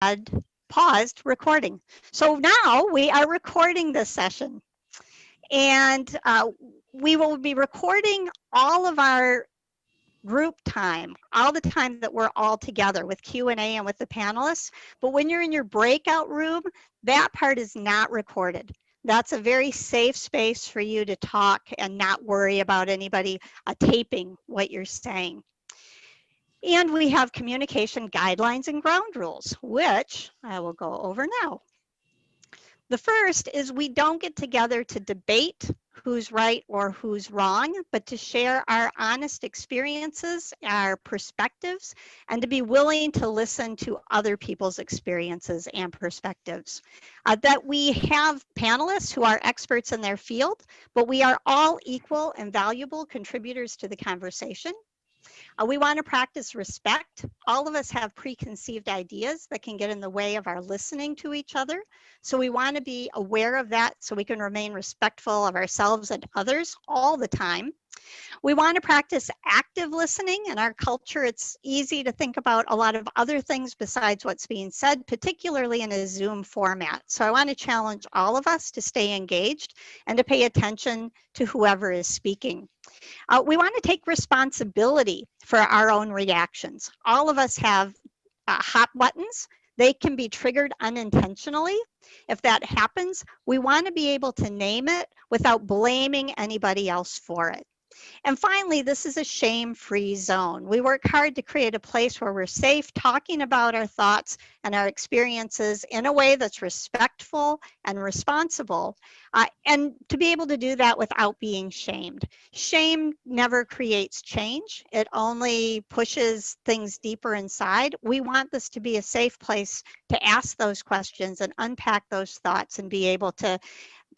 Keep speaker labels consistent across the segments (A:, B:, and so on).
A: had paused recording. So now we are recording this session. And we will be recording all of our group time, all the time that we're all together with Q&A and with the panelists. But when you're in your breakout room, that part is not recorded. That's a very safe space for you to talk and not worry about anybody taping what you're saying. And we have communication guidelines and ground rules, which I will go over now. The first is we don't get together to debate who's right or who's wrong, but to share our honest experiences, our perspectives, and to be willing to listen to other people's experiences and perspectives. That we have panelists who are experts in their field, but we are all equal and valuable contributors to the conversation. We want to practice respect. All of us have preconceived ideas that can get in the way of our listening to each other. So we want to be aware of that so we can remain respectful of ourselves and others all the time. We want to practice active listening. In our culture, it's easy to think about a lot of other things besides what's being said, particularly in a Zoom format. So I want to challenge all of us to stay engaged and to pay attention to whoever is speaking. We want to take responsibility for our own reactions. All of us have hot buttons. They can be triggered unintentionally. If that happens, we want to be able to name it without blaming anybody else for it. And finally, this is a shame-free zone. We work hard to create a place where we're safe talking about our thoughts and our experiences in a way that's respectful and responsible, and to be able to do that without being shamed. Shame never creates change. It only pushes things deeper inside. We want this to be a safe place to ask those questions and unpack those thoughts and be able to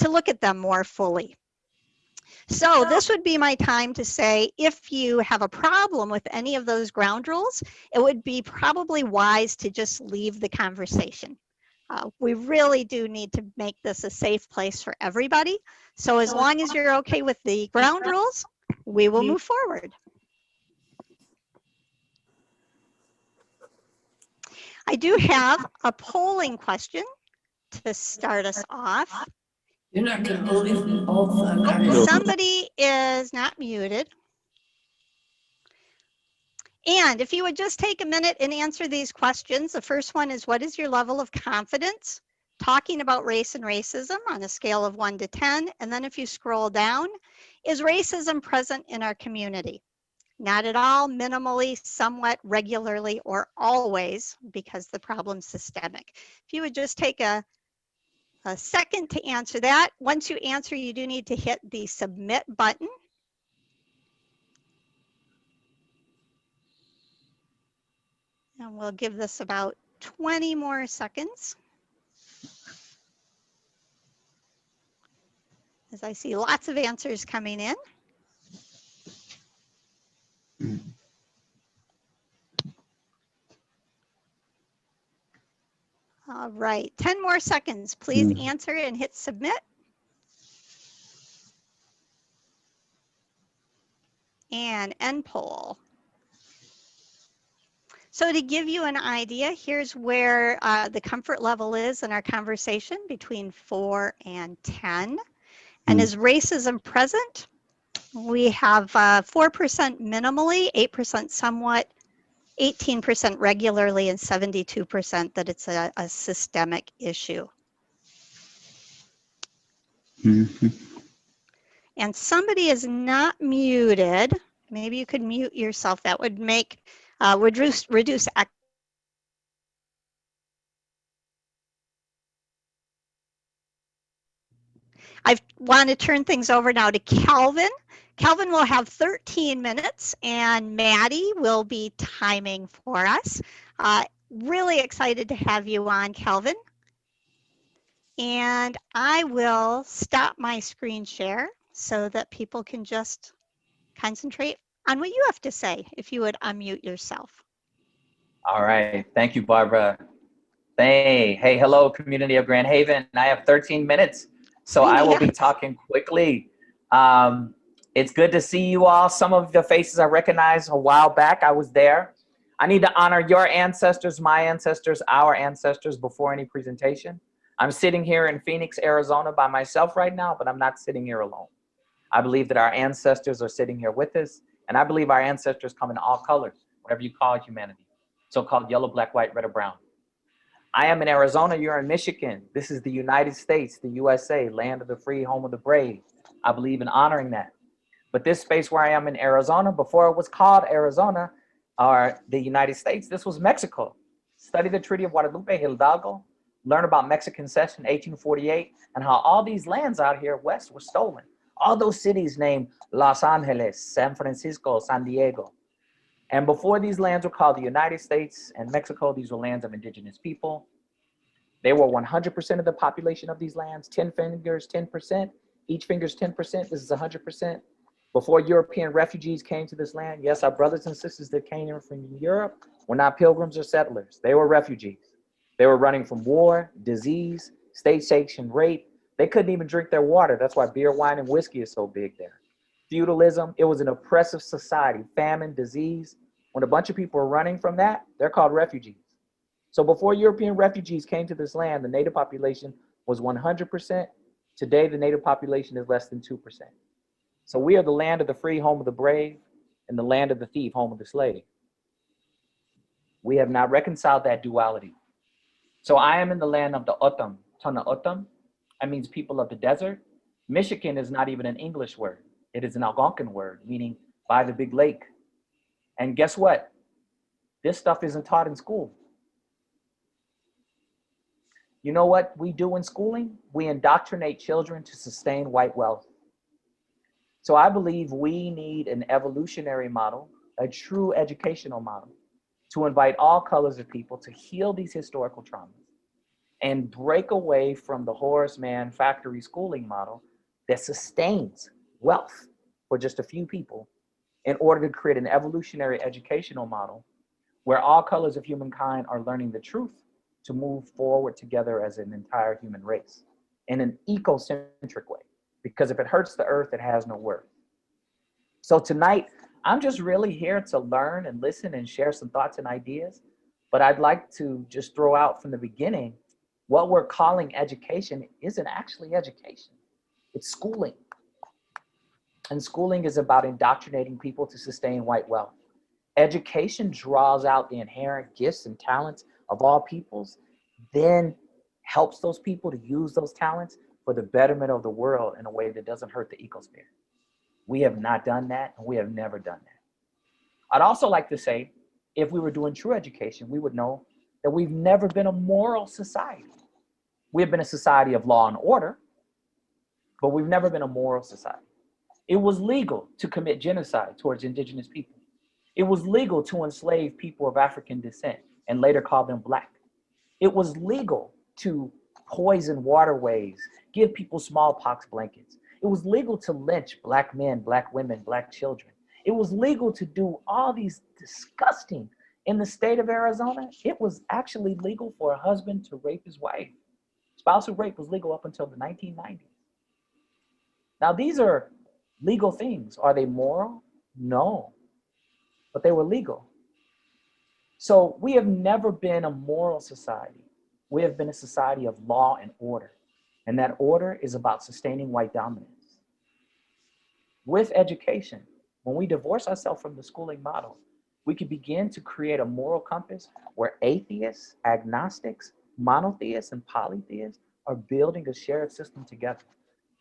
A: look at them more fully. So this would be my time to say, if you have a problem with any of those ground rules, it would be probably wise to just leave the conversation. We really do need to make this a safe place for everybody. So as long as you're okay with the ground rules, we will move forward. I do have a polling question to start us off.
B: You're not going to believe all the
A: Somebody is not muted. And if you would just take a minute and answer these questions. The first one is, what is your level of confidence talking about race and racism on a scale of 1 to 10? And then if you scroll down, is racism present in our community? Not at all, minimally, somewhat, regularly, or always, because the problem's systemic. If you would just take a second to answer that. Once you answer, you do need to hit the submit button. And we'll give this about 20 more seconds. As I see lots of answers coming in. All right, 10 more seconds. Please answer and hit submit. And end poll. So to give you an idea, here's where the comfort level is in our conversation, between 4 and 10. And is racism present? We have 4% minimally, 8% somewhat, 18% regularly, and 72% that it's a systemic issue. And somebody is not muted. Maybe you could mute yourself. That would make reduce I want to turn things over now to Calvin. Calvin will have 13 minutes and Maddie will be timing for us. Really excited to have you on, Calvin. And I will stop my screen share so that people can just concentrate on what you have to say, if you would unmute yourself.
C: All right, thank you, Barbara. Hey, hello, community of Grand Haven. I have 13 minutes, so I will be talking quickly. It's good to see you all. Some of the faces I recognize a while back. I was there. I need to honor your ancestors, my ancestors, our ancestors before any presentation. I'm sitting here in Phoenix, Arizona by myself right now, but I'm not sitting here alone. I believe that our ancestors are sitting here with us, and I believe our ancestors come in all colors, whatever you call humanity, so-called yellow, black, white, red, or brown. I am in Arizona, you're in Michigan. This is the United States, the USA, land of the free, home of the brave. I believe in honoring that. But this space where I am in Arizona, before it was called Arizona or the United States, this was Mexico. Study the Treaty of Guadalupe, Hidalgo, learn about Mexican Cession 1848, and how all these lands out here west were stolen. All those cities named Los Angeles, San Francisco, San Diego. And before these lands were called the United States and Mexico, these were lands of indigenous people. They were 100% of the population of these lands, 10 fingers, 10%. Each finger's 10%, this is 100%. Before European refugees came to this land, yes, our brothers and sisters that came here from Europe were not pilgrims or settlers. They were refugees. They were running from war, disease, state-sanctioned rape. They couldn't even drink their water. That's why beer, wine, and whiskey is so big there. Feudalism, it was an oppressive society, famine, disease. When a bunch of people are running from that, they're called refugees. So before European refugees came to this land, the native population was 100%. Today, the native population is less than 2%. So we are the land of the free, home of the brave, and the land of the thief, home of the slave. We have not reconciled that duality. So I am in the land of the Otham, Tana Otham. That means people of the desert. Michigan is not even an English word. It is an Algonquin word, meaning by the big lake. And guess what? This stuff isn't taught in school. You know what we do in schooling? We indoctrinate children to sustain white wealth. So I believe we need an evolutionary model, a true educational model, to invite all colors of people to heal these historical traumas and break away from the Horace Mann factory schooling model that sustains wealth for just a few people in order to create an evolutionary educational model where all colors of humankind are learning the truth to move forward together as an entire human race in an ecocentric way. Because if it hurts the earth, it has no worth. So tonight, I'm just really here to learn and listen and share some thoughts and ideas. But I'd like to just throw out from the beginning, what we're calling education isn't actually education. It's schooling. And schooling is about indoctrinating people to sustain white wealth. Education draws out the inherent gifts and talents of all peoples, then helps those people to use those talents for the betterment of the world in a way that doesn't hurt the ecosphere. We have not done that, and we have never done that. I'd also like to say, if we were doing true education, we would know that we've never been a moral society. We have been a society of law and order, but we've never been a moral society. It was legal to commit genocide towards indigenous people. It was legal to enslave people of African descent and later call them black. It was legal to poison waterways, give people smallpox blankets. It was legal to lynch black men, black women, black children. It was legal to do all these disgusting, in the state of Arizona, it was actually legal for a husband to rape his wife. Spousal rape was legal up until the 1990s. Now these are legal things. Are they moral? No, but they were legal. So we have never been a moral society. We have been a society of law and order. And that order is about sustaining white dominance. With education, when we divorce ourselves from the schooling model, we can begin to create a moral compass where atheists, agnostics, monotheists, and polytheists are building a shared system together.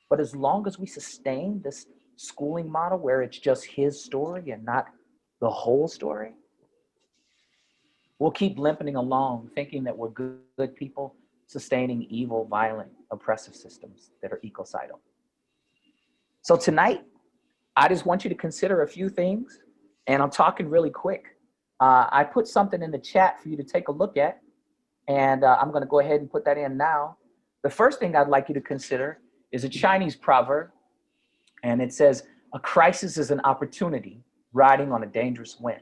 C: But as long as we sustain this schooling model where it's just his story and not the whole story, we'll keep limping along thinking that we're good people sustaining evil, violent, oppressive systems that are ecocidal. So tonight, I just want you to consider a few things, and I'm talking really quick. I put something in the chat for you to take a look at, and I'm gonna go ahead and put that in now. The first thing I'd like you to consider is a Chinese proverb, and it says, "A crisis is an opportunity riding on a dangerous wind."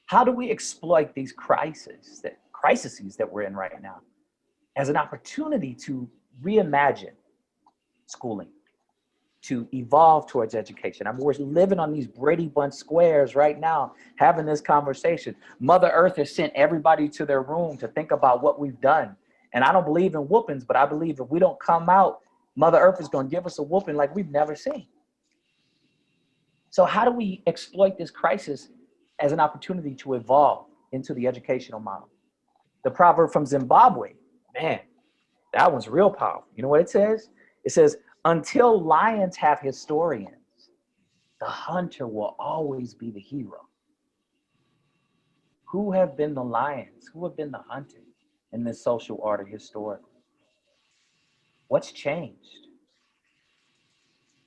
C: How do we exploit these crises that we're in right now as an opportunity to reimagine schooling, to evolve towards education. I mean, we're living on these Brady Bunch squares right now, having this conversation. Mother Earth has sent everybody to their room to think about what we've done. And I don't believe in whoopings, but I believe if we don't come out, Mother Earth is going to give us a whooping like we've never seen. So how do we exploit this crisis as an opportunity to evolve into the educational model? The proverb from Zimbabwe, man, that one's real powerful. You know what it says? It says, until lions have historians, the hunter will always be the hero. Who have been the lions? Who have been the hunters in this social order historically? What's changed?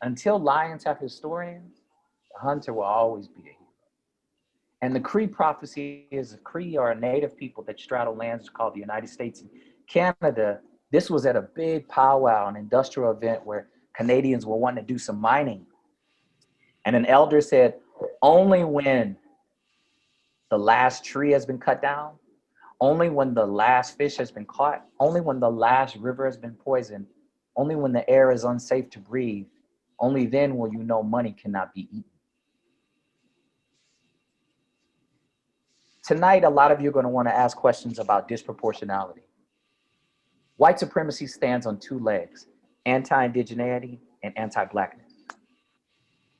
C: Until lions have historians, the hunter will always be the hero. And the Cree prophecy is a Cree or a native people that straddle lands called the United States and Canada. This was at a big powwow, an industrial event where Canadians were wanting to do some mining. And an elder said, only when the last tree has been cut down, only when the last fish has been caught, only when the last river has been poisoned, only when the air is unsafe to breathe, only then will you know money cannot be eaten. Tonight, a lot of you are going to want to ask questions about disproportionality. White supremacy stands on two legs, anti-indigeneity and anti-blackness.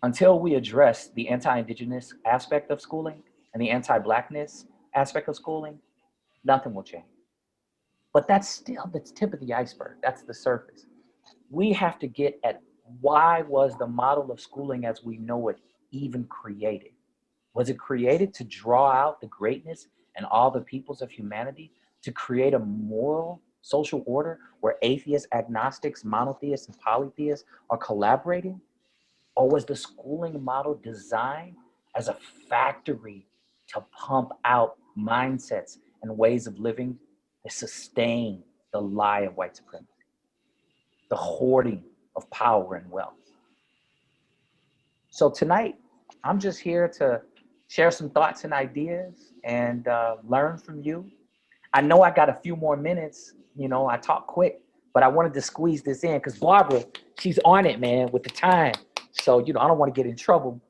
C: Until we address the anti-indigenous aspect of schooling and the anti-blackness aspect of schooling, nothing will change. But that's still the tip of the iceberg. That's the surface. We have to get at why was the model of schooling as we know it even created? Was it created to draw out the greatness and all the peoples of humanity, to create a moral social order where atheists, agnostics, monotheists, and polytheists are collaborating? Or was the schooling model designed as a factory to pump out mindsets and ways of living that sustain the lie of white supremacy, the hoarding of power and wealth? So tonight, I'm just here to share some thoughts and ideas and learn from you. I know I got a few more minutes. You know, I talk quick, but I wanted to squeeze this in because Barbara, she's on it, man, with the time. So, you know, I don't want to get in trouble.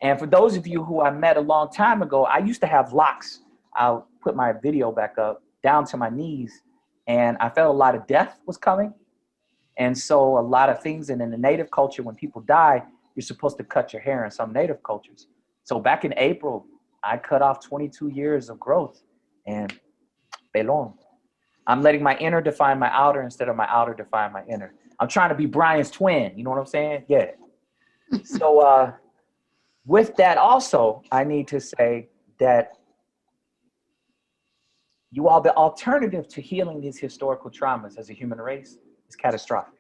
C: And for those of you who I met a long time ago, I used to have locks. I'll put my video back up down to my knees, and I felt a lot of death was coming. And so a lot of things, and in the native culture, when people die, you're supposed to cut your hair in some native cultures. So back in April, I cut off 22 years of growth, and pelon. I'm letting my inner define my outer instead of my outer define my inner. I'm trying to be Brian's twin. You know what I'm saying? Yeah. So with that also, I need to say that you all, the alternative to healing these historical traumas as a human race is catastrophic.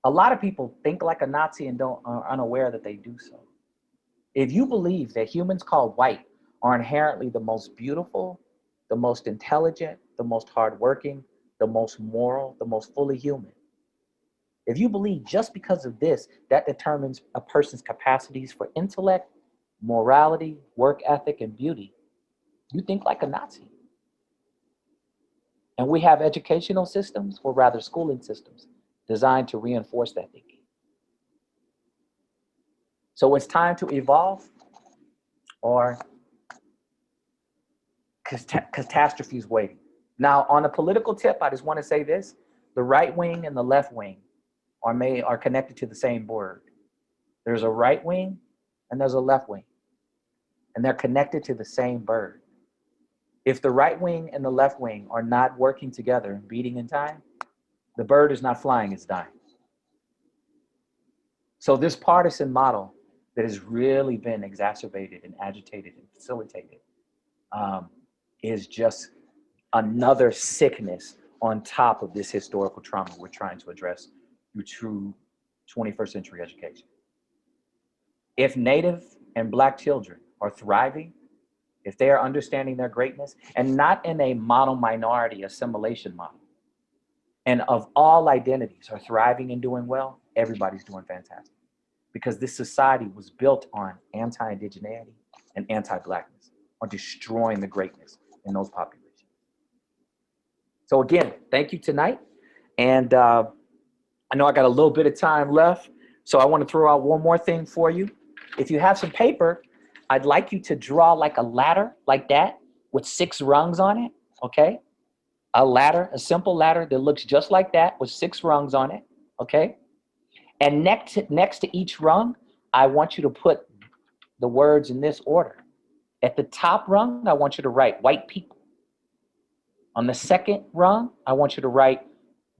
C: A lot of people think like a Nazi and are unaware that they do so. If you believe that humans called white are inherently the most beautiful, the most intelligent, the most hardworking, the most moral, the most fully human, if you believe just because of this, that determines a person's capacities for intellect, morality, work ethic, and beauty, you think like a Nazi. And we have educational systems, or rather schooling systems, designed to reinforce that thinking. So it's time to evolve, or catastrophe is waiting. Now, on a political tip, I just want to say this: the right wing and the left wing are connected to the same bird. There's a right wing and there's a left wing, and they're connected to the same bird. If the right wing and the left wing are not working together and beating in time, the bird is not flying, it's dying. So this partisan model that has really been exacerbated and agitated and facilitated is just another sickness on top of this historical trauma we're trying to address through true 21st century education. If Native and Black children are thriving, if they are understanding their greatness, and not in a mono-minority assimilation model, and of all identities are thriving and doing well, everybody's doing fantastic. Because this society was built on anti-indigeneity and anti-Blackness, on destroying the greatness in those populations. So again, thank you tonight. And I know I got a little bit of time left, so I want to throw out one more thing for you. If you have some paper, I'd like you to draw like a ladder like that with 6 rungs on it, okay? A ladder, a simple ladder that looks just like that with 6 rungs on it, okay? And next to each rung, I want you to put the words in this order. At the top rung, I want you to write white people. On the second rung, I want you to write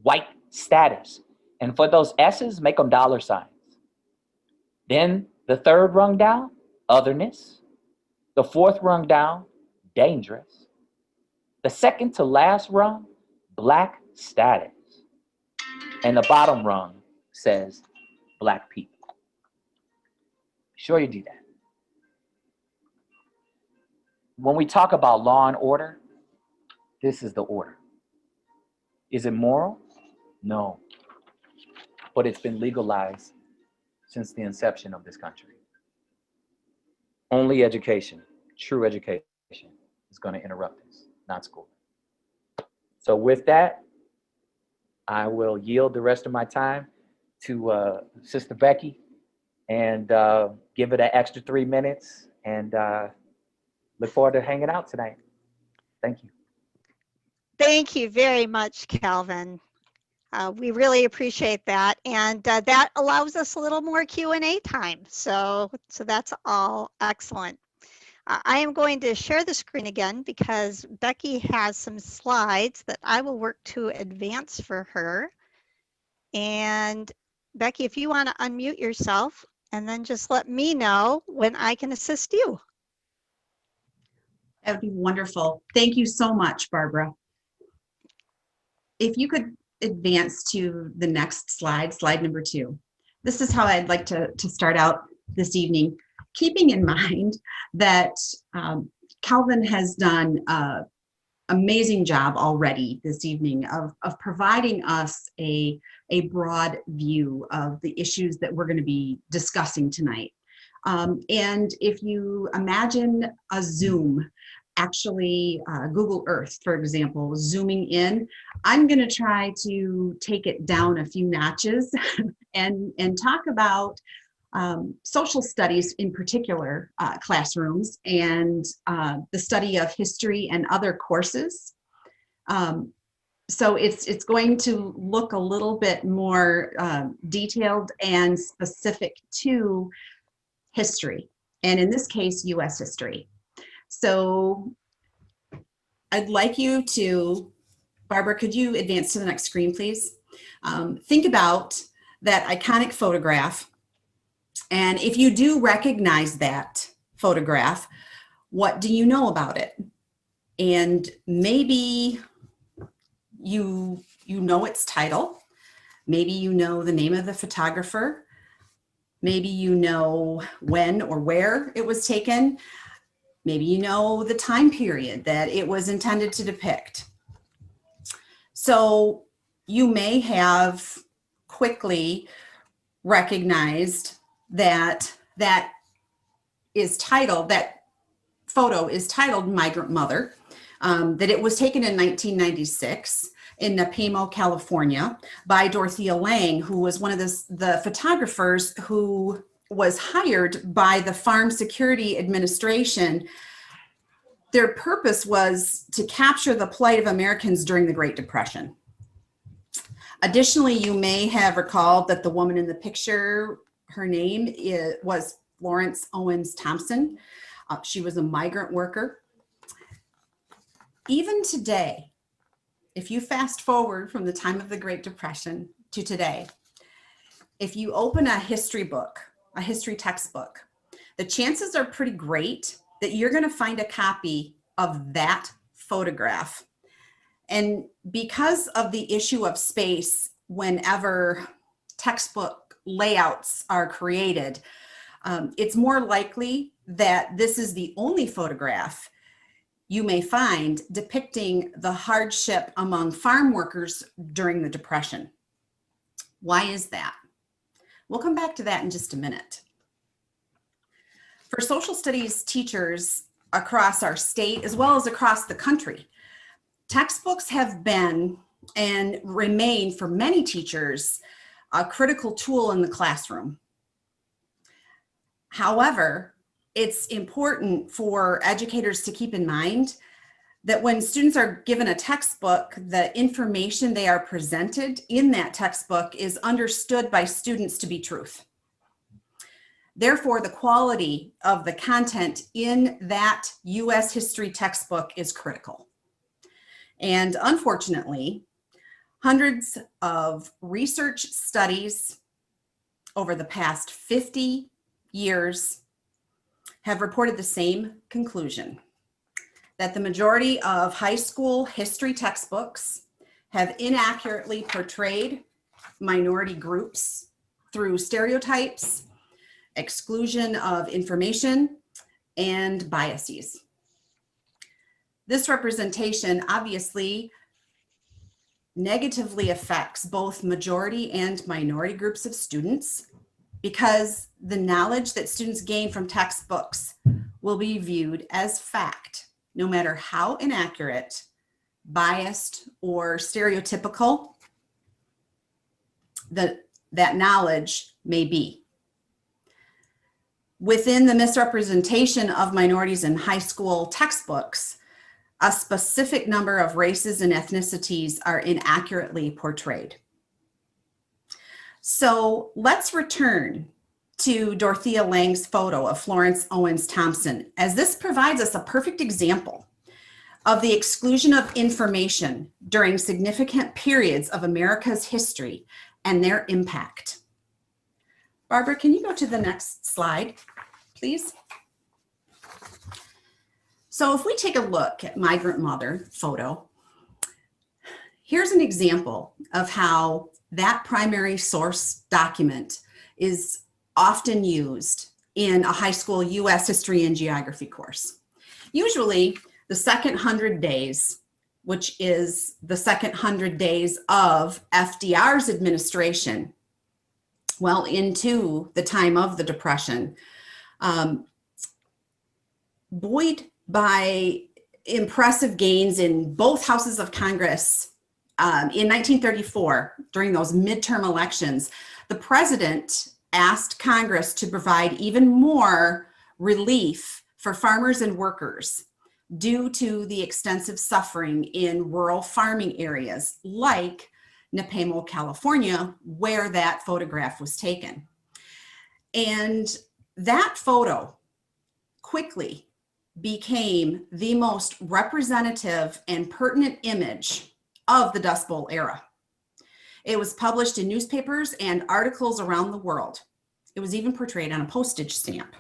C: white status. And for those S's, make them dollar signs. Then the third rung down, otherness. The fourth rung down, dangerous. The second to last rung, black status. And the bottom rung says black people. Be sure you do that. When we talk about law and order, this is the order. Is it moral? No. But it's been legalized since the inception of this country. Only education, true education, is going to interrupt this, not school. So with that, I will yield the rest of my time to Sister Becky and give it an extra 3 minutes, and look forward to hanging out tonight. Thank you.
A: Thank you very much, Calvin. We really appreciate that, and that allows us a little more Q&A time. So that's all excellent. I am going to share the screen again because Becky has some slides that I will work to advance for her. And Becky, if you want to unmute yourself and then just let me know when I can assist you.
D: That would be wonderful. Thank you so much, Barbara. If you could advance to the next slide, slide number 2. This is how I'd like to start out this evening, keeping in mind that Calvin has done an amazing job already this evening of providing us a broad view of the issues that we're going to be discussing tonight. And if you imagine a Zoom, actually Google Earth, for example, zooming in, I'm going to try to take it down a few notches and talk about social studies, in particular classrooms, and the study of history and other courses. So it's going to look a little bit more detailed and specific to history, and in this case, U.S. history. So I'd like you to, Barbara, could you advance to the next screen, please? Think about that iconic photograph. And if you do recognize that photograph, what do you know about it? And maybe you know its title. Maybe you know the name of the photographer. Maybe you know when or where it was taken. Maybe you know the time period that it was intended to depict. So you may have quickly recognized that that photo is titled Migrant Mother, that it was taken in 1996 in Napemo, California by Dorothea Lange, who was one of the photographers who was hired by the Farm Security Administration. Their purpose was to capture the plight of Americans during the Great Depression. Additionally, you may have recalled that the woman in the picture, her name was Florence Owens Thompson. She was a migrant worker. Even today, if you fast forward from the time of the Great Depression to today, if you open a history book, a history textbook, the chances are pretty great that you're going to find a copy of that photograph. And because of the issue of space, whenever textbook layouts are created, it's more likely that this is the only photograph you may find depicting the hardship among farm workers during the Depression. Why is that? We'll come back to that in just a minute. For social studies teachers across our state, as well as across the country, textbooks have been and remain for many teachers a critical tool in the classroom. However, it's important for educators to keep in mind that when students are given a textbook, the information they are presented in that textbook is understood by students to be truth. Therefore, the quality of the content in that U.S. history textbook is critical. And unfortunately, hundreds of research studies over the past 50 years have reported the same conclusion, that the majority of high school history textbooks have inaccurately portrayed minority groups through stereotypes, exclusion of information, and biases. This representation obviously negatively affects both majority and minority groups of students because the knowledge that students gain from textbooks will be viewed as fact, no matter how inaccurate, biased, or stereotypical that knowledge may be. Within the misrepresentation of minorities in high school textbooks, a specific number of races and ethnicities are inaccurately portrayed. So let's return to Dorothea Lange's photo of Florence Owens Thompson, as this provides us a perfect example of the exclusion of information during significant periods of America's history and their impact. Barbara, can you go to the next slide, please? So if we take a look at Migrant Mother photo, here's an example of how that primary source document is often used in a high school U.S. history and geography course. Usually the second 100 days, which is the second 100 days of FDR's administration, well into the time of the Depression, buoyed by impressive gains in both houses of Congress in 1934, during those midterm elections, the president asked Congress to provide even more relief for farmers and workers due to the extensive suffering in rural farming areas like Nepemo, California, where that photograph was taken. And that photo quickly became the most representative and pertinent image of the Dust Bowl era. It was published in newspapers and articles around the world. It was even portrayed on a postage stamp.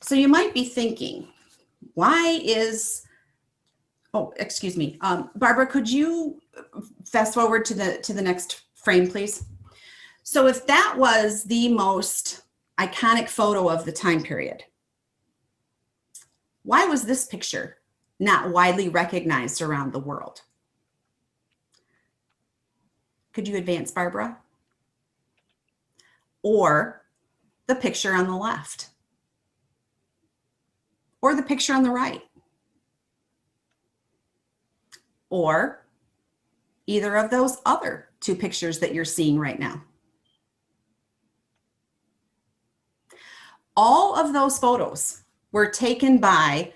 D: So you might be thinking, why is, oh, excuse me, Barbara, could you fast forward to the next frame, please? So if that was the most iconic photo of the time period, why was this picture not widely recognized around the world? Could you advance, Barbara? Or the picture on the left? Or the picture on the right? Or either of those other two pictures that you're seeing right now? All of those photos were taken by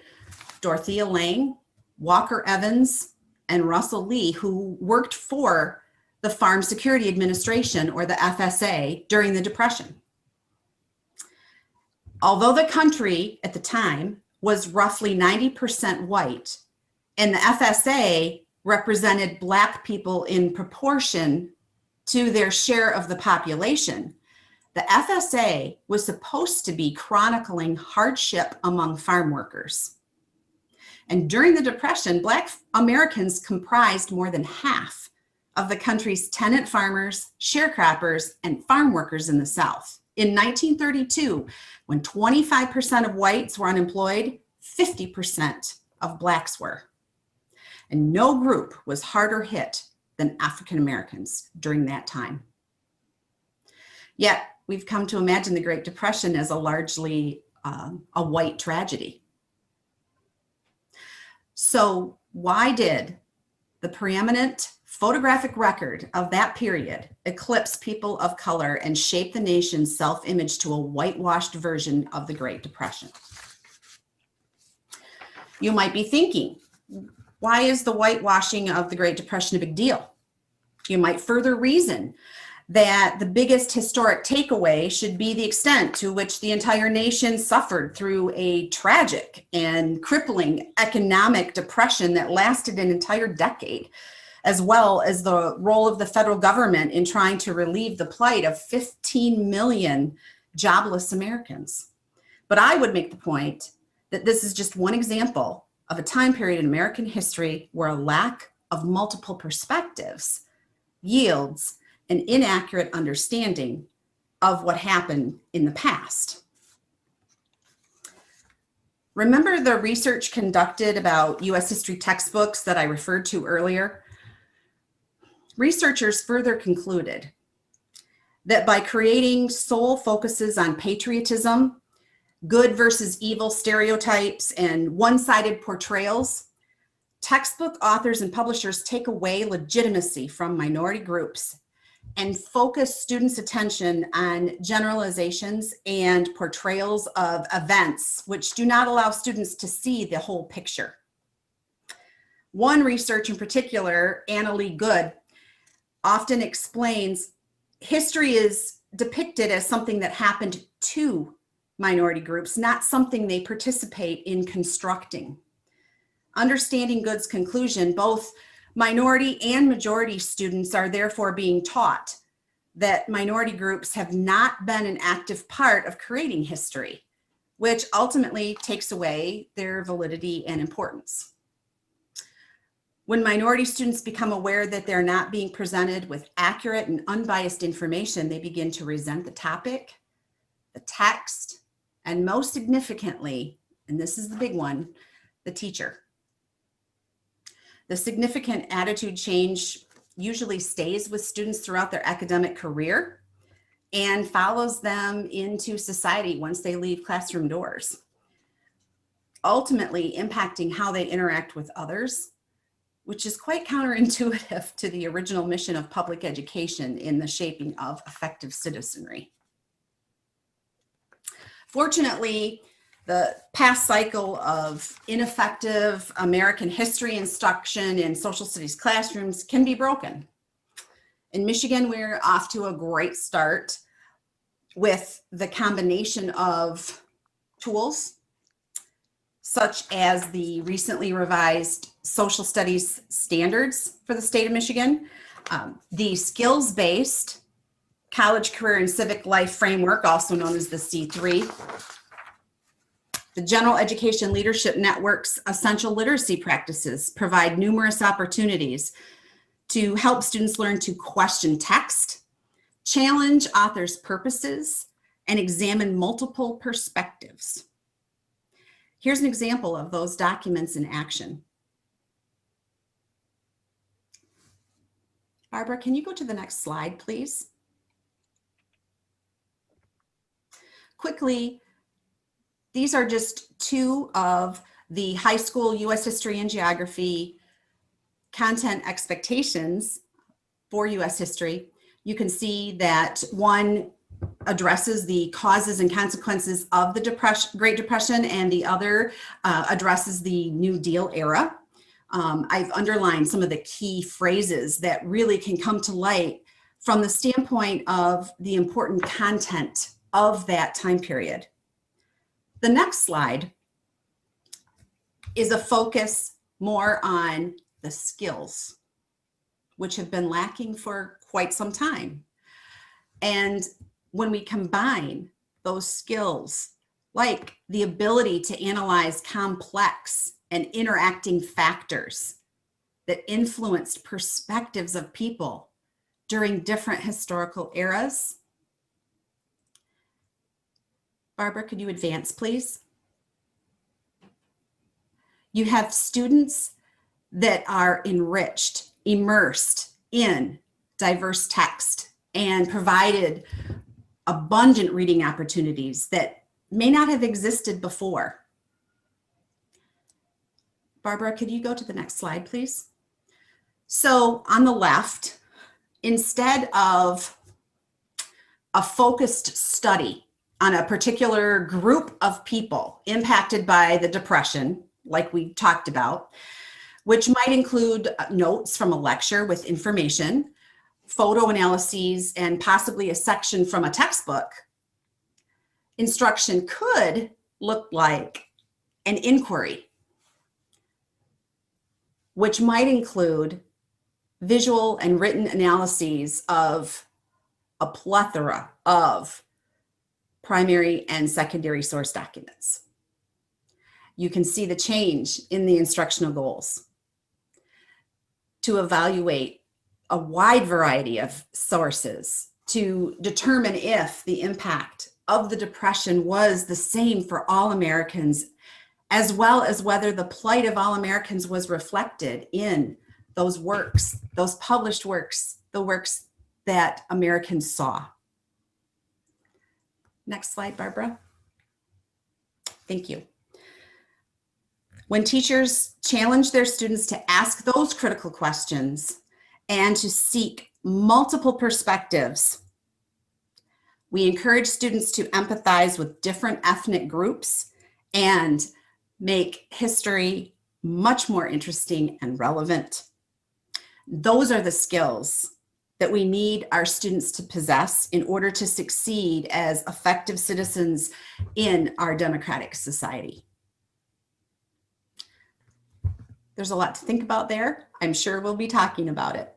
D: Dorothea Lange, Walker Evans, and Russell Lee, who worked for the Farm Security Administration, or the FSA, during the Depression. Although the country at the time was roughly 90% white, and the FSA represented Black people in proportion to their share of the population, the FSA was supposed to be chronicling hardship among farm workers. And during the Depression, Black Americans comprised more than half of the country's tenant farmers, sharecroppers, and farm workers in the South. In 1932, when 25% of whites were unemployed, 50% of Blacks were. And no group was harder hit than African Americans during that time. Yet, we've come to imagine the Great Depression as a largely a white tragedy. So why did the preeminent photographic record of that period eclipsed people of color and shaped the nation's self-image to a whitewashed version of the Great Depression. You might be thinking, why is the whitewashing of the Great Depression a big deal? You might further reason that the biggest historic takeaway should be the extent to which the entire nation suffered through a tragic and crippling economic depression that lasted an entire decade, as well as the role of the federal government in trying to relieve the plight of 15 million jobless Americans. But I would make the point that this is just one example of a time period in American history where a lack of multiple perspectives yields an inaccurate understanding of what happened in the past. Remember the research conducted about U.S. history textbooks that I referred to earlier? Researchers further concluded that by creating sole focuses on patriotism, good versus evil stereotypes, and one-sided portrayals, textbook authors and publishers take away legitimacy from minority groups and focus students' attention on generalizations and portrayals of events which do not allow students to see the whole picture. One research in particular, Anna Lee Good, often explains history is depicted as something that happened to minority groups, not something they participate in constructing. Understanding Good's conclusion, both minority and majority students are therefore being taught that minority groups have not been an active part of creating history, which ultimately takes away their validity and importance. When minority students become aware that they're not being presented with accurate and unbiased information, they begin to resent the topic, the text, and most significantly, and this is the big one, the teacher. The significant attitude change usually stays with students throughout their academic career and follows them into society once they leave classroom doors, ultimately impacting how they interact with others, which is quite counterintuitive to the original mission of public education in the shaping of effective citizenry. Fortunately, the past cycle of ineffective American history instruction in social studies classrooms can be broken. In Michigan, we're off to a great start with the combination of tools such as the recently revised social studies standards for the state of Michigan, the skills-based college, career, and civic life framework, also known as the C3, the General Education Leadership Network's essential literacy practices provide numerous opportunities to help students learn to question text, challenge authors' purposes, and examine multiple perspectives. Here's an example of those documents in action. Barbara, can you go to the next slide, please? Quickly, these are just two of the high school U.S. history and geography content expectations for U.S. history. You can see that one addresses the causes and consequences of the Great Depression, and the other addresses the New Deal era. I've underlined some of the key phrases that really can come to light from the standpoint of the important content of that time period. The next slide is a focus more on the skills, which have been lacking for quite some time. And when we combine those skills, like the ability to analyze complex and interacting factors that influenced perspectives of people during different historical eras. Barbara, could you advance, please? You have students that are enriched, immersed in diverse text, and provided abundant reading opportunities that may not have existed before. Barbara, could you go to the next slide, please? So on the left, instead of a focused study on a particular group of people impacted by the Depression, like we talked about, which might include notes from a lecture with information, photo analyses, and possibly a section from a textbook, instruction could look like an inquiry, which might include visual and written analyses of a plethora of primary and secondary source documents. You can see the change in the instructional goals to evaluate a wide variety of sources to determine if the impact of the Depression was the same for all Americans, as well as whether the plight of all Americans was reflected in those works, those published works, the works that Americans saw. Next slide, Barbara. Thank you. When teachers challenge their students to ask those critical questions and to seek multiple perspectives, we encourage students to empathize with different ethnic groups and make history much more interesting and relevant. Those are the skills that we need our students to possess in order to succeed as effective citizens in our democratic society. There's a lot to think about there. I'm sure we'll be talking about it.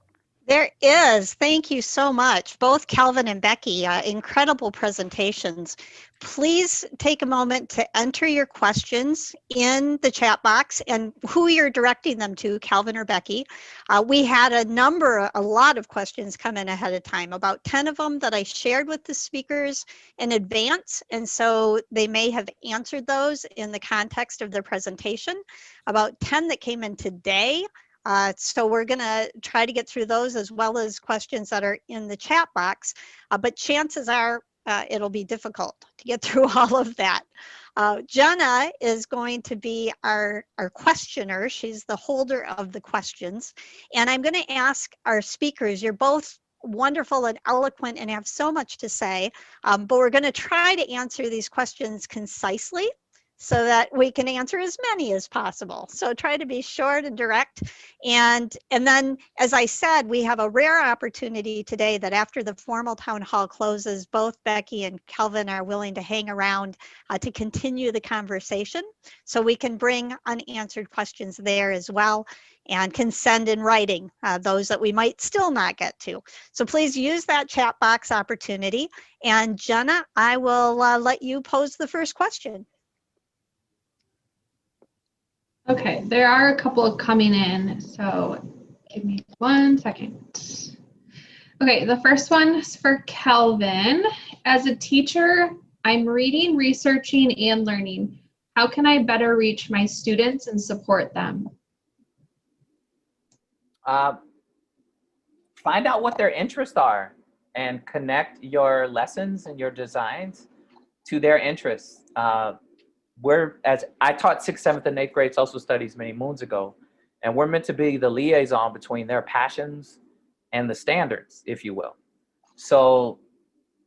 A: There is. Thank you so much, both Calvin and Becky. Incredible presentations. Please take a moment to enter your questions in the chat box and who you're directing them to, Calvin or Becky. We had a lot of questions come in ahead of time, about 10 of them that I shared with the speakers in advance. And so they may have answered those in the context of their presentation. About 10 that came in today. So we're going to try to get through those as well as questions that are in the chat box, but chances are it'll be difficult to get through all of that. Jenna is going to be our questioner. She's the holder of the questions. And I'm going to ask our speakers, you're both wonderful and eloquent and have so much to say, but we're going to try to answer these questions concisely, so that we can answer as many as possible. So try to be short and direct. And then, as I said, we have a rare opportunity today that after the formal town hall closes, both Becky and Kelvin are willing to hang around to continue the conversation. So we can bring unanswered questions there as well and can send in writing those that we might still not get to. So please use that chat box opportunity. And Jenna, I will let you pose the first question.
E: Okay, there are a couple coming in, so give me 1 second. Okay, the first one is for Kelvin. As a teacher, I'm reading, researching, and learning. How can I better reach my students and support them?
C: Find out what their interests are and connect your lessons and your designs to their interests. As I taught 6th, 7th, and 8th grade social studies many moons ago, and we're meant to be the liaison between their passions and the standards, if you will. So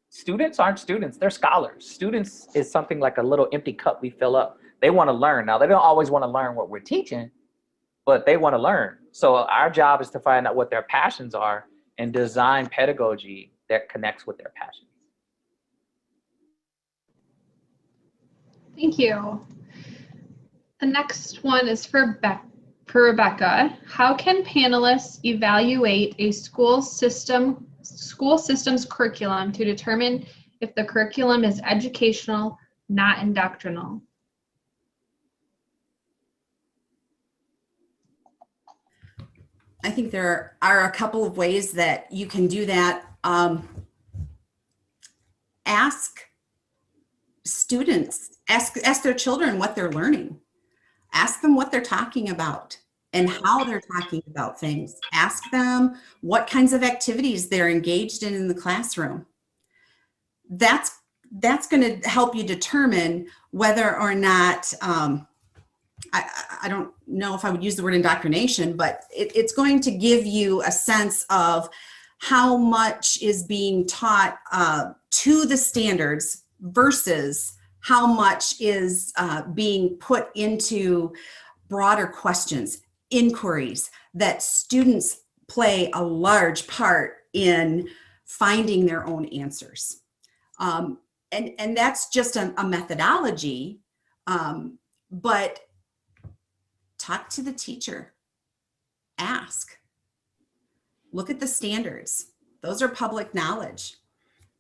C: students aren't students, they're scholars. Students is something like a little empty cup we fill up. They want to learn. Now, they don't always want to learn what we're teaching, but they want to learn. So our job is to find out what their passions are and design pedagogy that connects with their passions.
E: Thank you. The next one is for Rebecca. How can panelists evaluate a school system's curriculum to determine if the curriculum is educational, not indoctrinal?
D: I think there are a couple of ways that you can do that. Ask students, ask their children what they're learning. Ask them what they're talking about and how they're talking about things. Ask them what kinds of activities they're engaged in the classroom. That's going to help you determine whether or not I don't know if I would use the word indoctrination, but it's going to give you a sense of how much is being taught to the standards versus how much is being put into broader questions, inquiries that students play a large part in finding their own answers. And that's just a methodology, but talk to the teacher, ask, look at the standards. Those are public knowledge,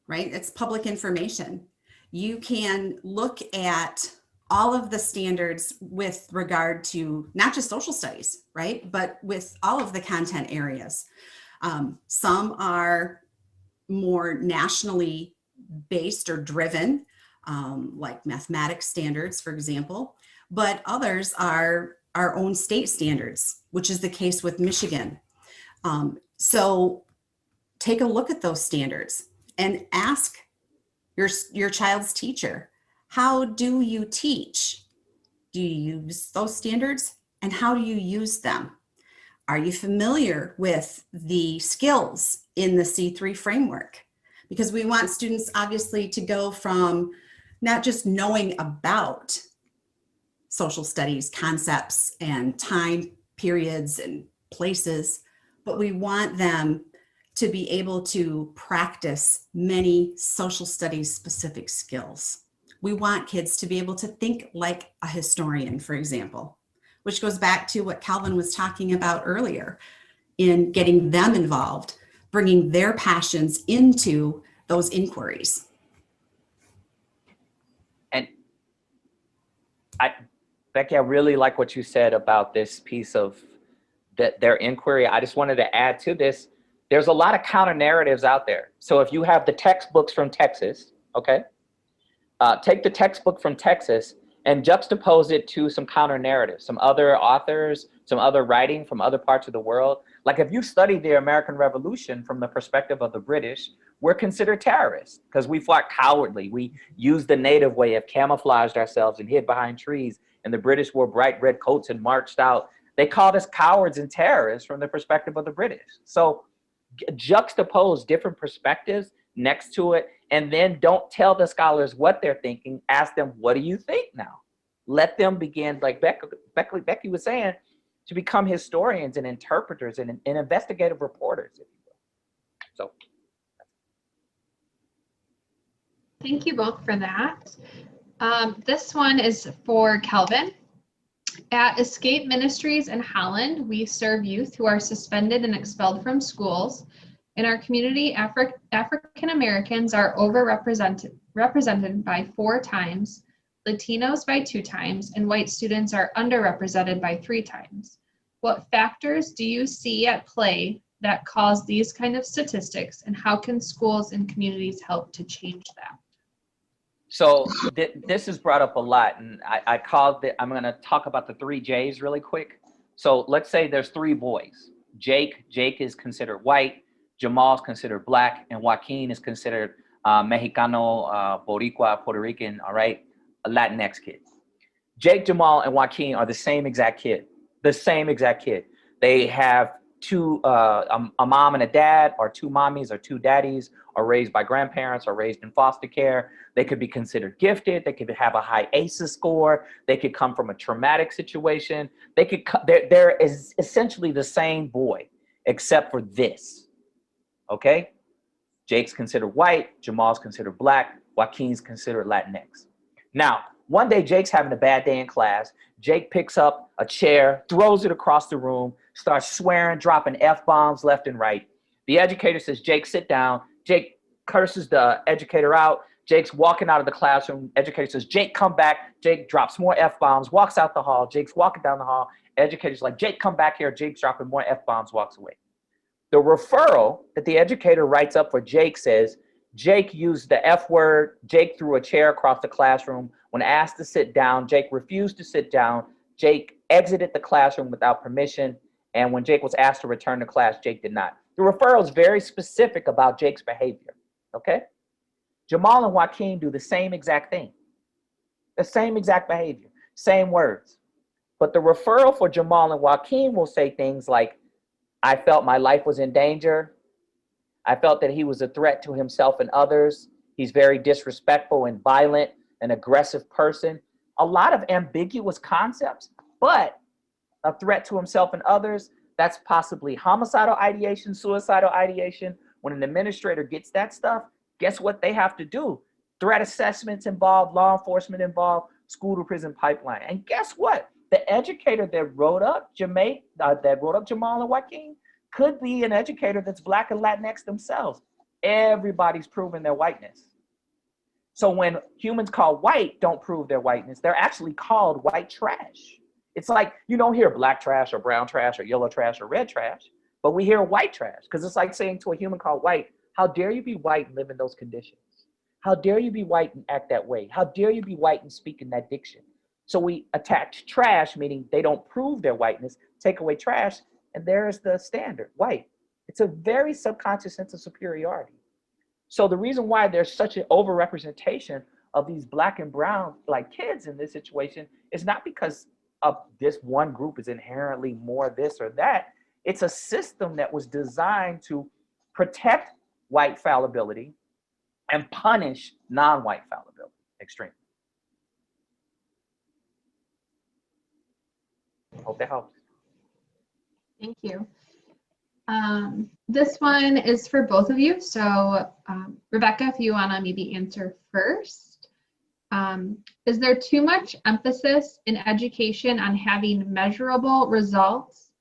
D: right? It's public information. You can look at all of the standards with regard to not just social studies, right? But with all of the content areas. Some are more nationally based or driven, like mathematics standards, for example, but others are our own state standards, which is the case with Michigan. So take a look at those standards and ask your child's teacher, how do you teach? Do you use those standards, and how do you use them? Are you familiar with the skills in the C3 framework? Because we want students obviously to go from not just knowing about social studies concepts and time periods and places, but we want them to be able to practice many social studies specific skills. We want kids to be able to think like a historian, for example, which goes back to what Calvin was talking about earlier in getting them involved, bringing their passions into those inquiries.
C: And Becky, I really like what you said about this piece of their inquiry. I just wanted to add to this. There's a lot of counter narratives out there. So if you have the textbooks from Texas, okay, take the textbook from Texas and juxtapose it to some counter narratives, some other authors, some other writing from other parts of the world. Like if you study the American Revolution from the perspective of the British, we're considered terrorists because we fought cowardly. We used the native way of camouflaged ourselves and hid behind trees. And the British wore bright red coats and marched out. They called us cowards and terrorists from the perspective of the British. So juxtapose different perspectives next to it, and then don't tell the scholars what they're thinking. Ask them, what do you think now? Let them begin, like Becky was saying, to become historians and interpreters and investigative reporters, if you will. So.
E: Thank you both for that. This one is for Kelvin. At Escape Ministries in Holland, we serve youth who are suspended and expelled from schools. In our community, African Americans are represented by 4 times, Latinos by 2 times, and white students are underrepresented by 3 times. What factors do you see at play that cause these kind of statistics, and how can schools and communities help to change that?
C: So this is brought up a lot, and I called it, I'm going to talk about the 3 J's really quick. So let's say there's 3 boys. Jake is considered white, Jamal's considered black, and Joaquin is considered Mexicano, Boricua, Puerto Rican, all right, a Latinx kid. Jake, Jamal, and Joaquin are the same exact kid, They have 2, a mom and a dad, or 2 mommies or 2 daddies, or raised by grandparents, or raised in foster care. They could be considered gifted. They could have a high ACEs score. They could come from a traumatic situation. They're essentially the same boy, except for this, okay? Jake's considered white, Jamal's considered black, Joaquin's considered Latinx. Now, one day Jake's having a bad day in class. Jake picks up a chair, throws it across the room, starts swearing, dropping F-bombs left and right. The educator says, Jake, sit down. Jake curses the educator out. Jake's walking out of the classroom. Educator says, Jake, come back. Jake drops more F-bombs, walks out the hall. Jake's walking down the hall. Educator's like, Jake, come back here. Jake's dropping more F-bombs, walks away. The referral that the educator writes up for Jake says, Jake used the F word. Jake threw a chair across the classroom. When asked to sit down, Jake refused to sit down. Jake exited the classroom without permission. And when Jake was asked to return to class, Jake did not. The referral is very specific about Jake's behavior, okay? Jamal and Joaquin do the same exact thing. The same exact behavior, same words. But the referral for Jamal and Joaquin will say things like, I felt my life was in danger. I felt that he was a threat to himself and others. He's very disrespectful and violent, an aggressive person. A lot of ambiguous concepts, but a threat to himself and others, that's possibly homicidal ideation, suicidal ideation. When an administrator gets that stuff, guess what they have to do? Threat assessments involved, law enforcement involved, school to prison pipeline. And guess what? The educator that wrote up Jamal and Joaquin could be an educator that's Black and Latinx themselves. Everybody's proving their whiteness. So when humans called white don't prove their whiteness, they're actually called white trash. It's like, you don't hear black trash or brown trash or yellow trash or red trash, but we hear white trash, because it's like saying to a human called white, how dare you be white and live in those conditions? How dare you be white and act that way? How dare you be white and speak in that diction? So we attach trash, meaning they don't prove their whiteness, take away trash, and there's the standard, white. It's a very subconscious sense of superiority. So the reason why there's such an overrepresentation of these Black and brown like kids in this situation is not because of this one group is inherently more this or that. It's a system that was designed to protect white fallibility and punish non-white fallibility extremely. Hope that helps.
E: Thank you. This one is for both of you. So Rebecca, if you want to maybe answer first. Is there too much emphasis in education on having measurable results?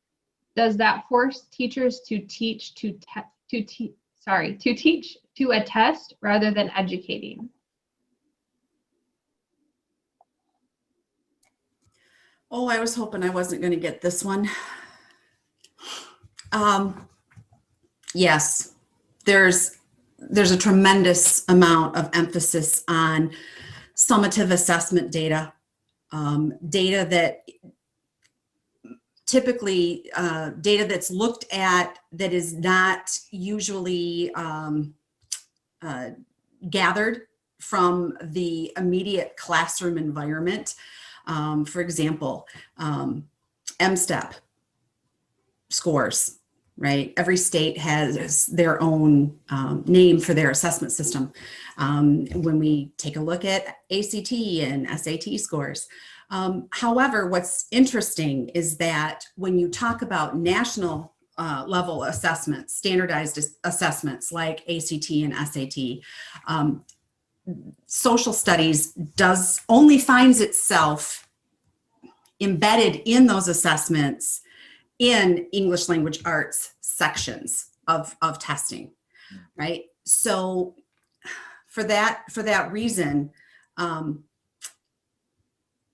E: Does that force teachers to teach to a test rather than educating?
D: Oh, I was hoping I wasn't going to get this one. Yes, there's a tremendous amount of emphasis on summative assessment data, data that typically data that's looked at that is not usually gathered from the immediate classroom environment. For example, MSTEP scores, right? Every state has their own name for their assessment system. When we take a look at ACT and SAT scores. However, what's interesting is that when you talk about national level assessments, standardized assessments like ACT and SAT, social studies only finds itself embedded in those assessments in English language arts sections of testing, right? So for that reason,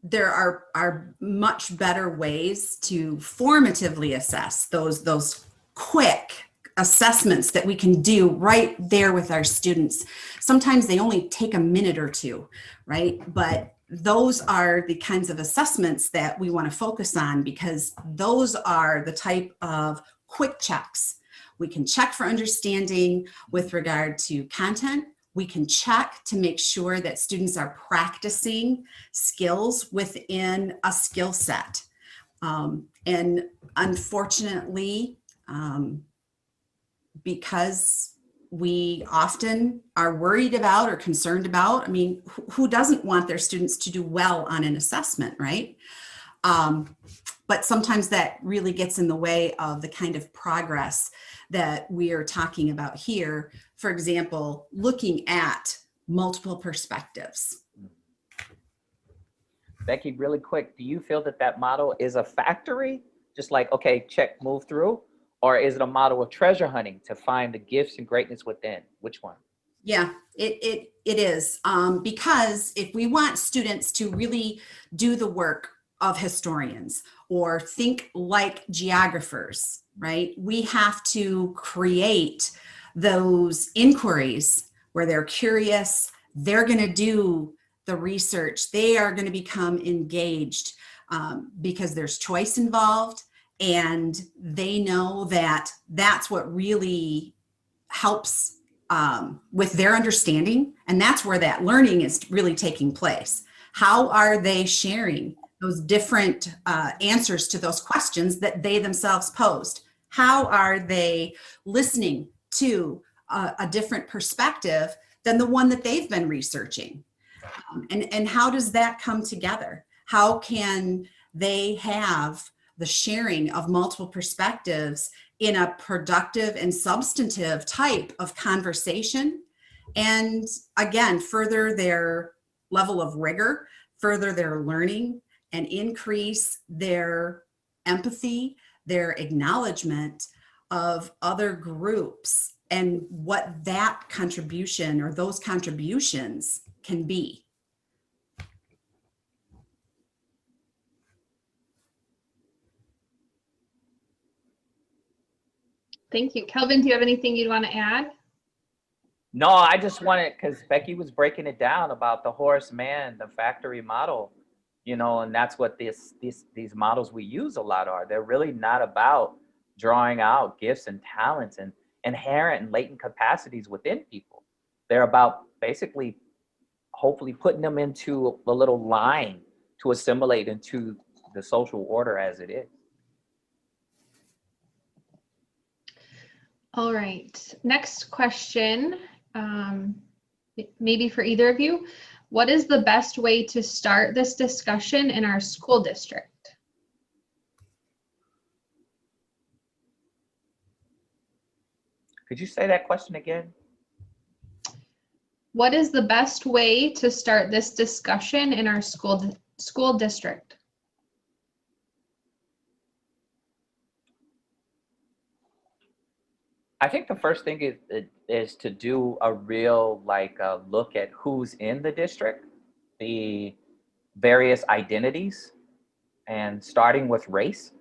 D: there are much better ways to formatively assess those quick assessments that we can do right there with our students. Sometimes they only take a minute or two, right? But those are the kinds of assessments that we want to focus on, because those are the type of quick checks. We can check for understanding with regard to content. We can check to make sure that students are practicing skills within a skill set. And unfortunately, because we often are worried about or concerned about, I mean, who doesn't want their students to do well on an assessment, right? But sometimes that really gets in the way of the kind of progress that we are talking about here. For example, looking at multiple perspectives.
C: Becky, really quick, do you feel that model is a factory? Just like, okay, check, move through? Or is it a model of treasure hunting to find the gifts and greatness within? Which one?
D: Yeah, it is. Because if we want students to really do the work of historians or think like geographers, right? We have to create those inquiries where they're curious, they're going to do the research, they are going to become engaged because there's choice involved, and they know that that's what really helps with their understanding, and that's where that learning is really taking place. How are they sharing those different answers to those questions that they themselves posed. How are they listening to a different perspective than the one that they've been researching? And how does that come together? How can they have the sharing of multiple perspectives in a productive and substantive type of conversation? And again, further their level of rigor, further their learning, and increase their empathy, their acknowledgement of other groups and what that contribution or those contributions can be.
E: Thank you. Kelvin, do you have anything you'd want to add?
C: No, I just wanted, because Becky was breaking it down about the Horace Mann, the factory model, you know, and that's what these models we use a lot are. They're really not about drawing out gifts and talents and inherent and latent capacities within people. They're about basically, hopefully putting them into a little line to assimilate into the social order as it is.
E: All right. Next question, maybe for either of you. What is the best way to start this discussion in our school district?
C: Could you say that question again?
E: What is the best way to start this discussion in our school district?
C: I think the first thing is to do a real look at who's in the district, the various identities, and starting with race,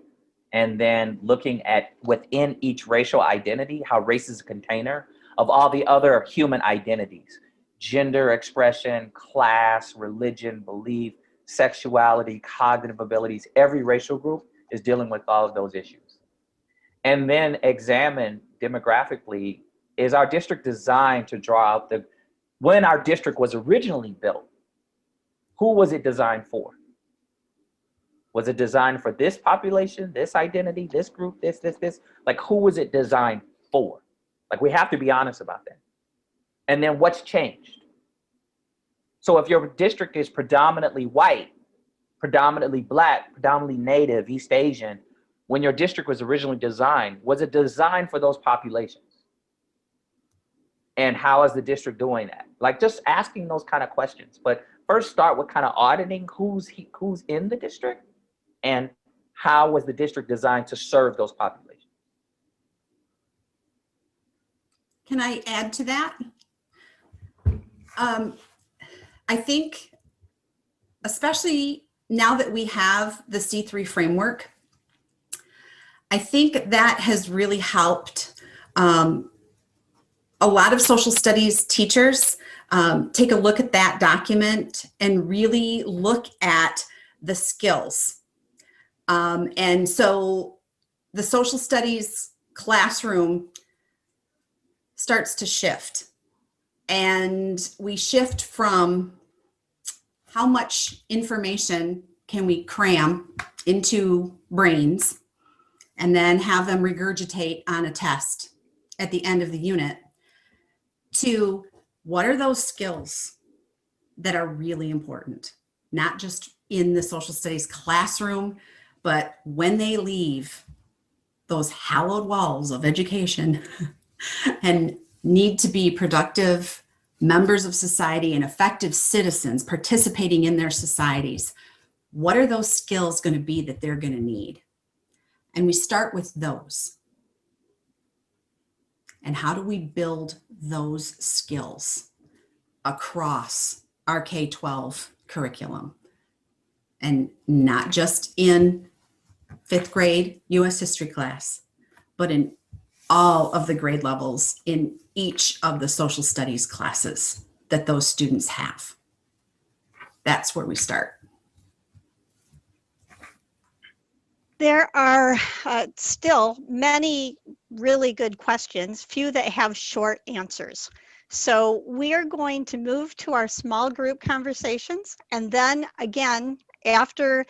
C: and then looking at within each racial identity, how race is a container of all the other human identities, gender expression, class, religion, belief, sexuality, cognitive abilities. Every racial group is dealing with all of those issues. And then examine demographically, is our district designed to draw out when our district was originally built, who was it designed for? Was it designed for this population, this identity, this group, this? Like, who was it designed for? Like, we have to be honest about that. And then what's changed? So if your district is predominantly white, predominantly Black, predominantly Native, East Asian, when your district was originally designed, was it designed for those populations? And how is the district doing that? Like, just asking those kind of questions. But first start with kind of auditing who's in the district and how was the district designed to serve those populations.
D: Can I add to that? I think, especially now that we have the C3 framework, I think that has really helped a lot of social studies teachers take a look at that document and really look at the skills. And so the social studies classroom starts to shift. And we shift from how much information can we cram into brains and then have them regurgitate on a test at the end of the unit, to what are those skills that are really important, not just in the social studies classroom, but when they leave those hallowed walls of education and need to be productive members of society and effective citizens participating in their societies. What are those skills going to be that they're going to need? And we start with those. And how do we build those skills across our K-12 curriculum? And not just in 5th grade US history class, but in all of the grade levels in each of the social studies classes that those students have. That's where we start.
A: There are still many really good questions, few that have short answers. So we are going to move to our small group conversations. And then again, after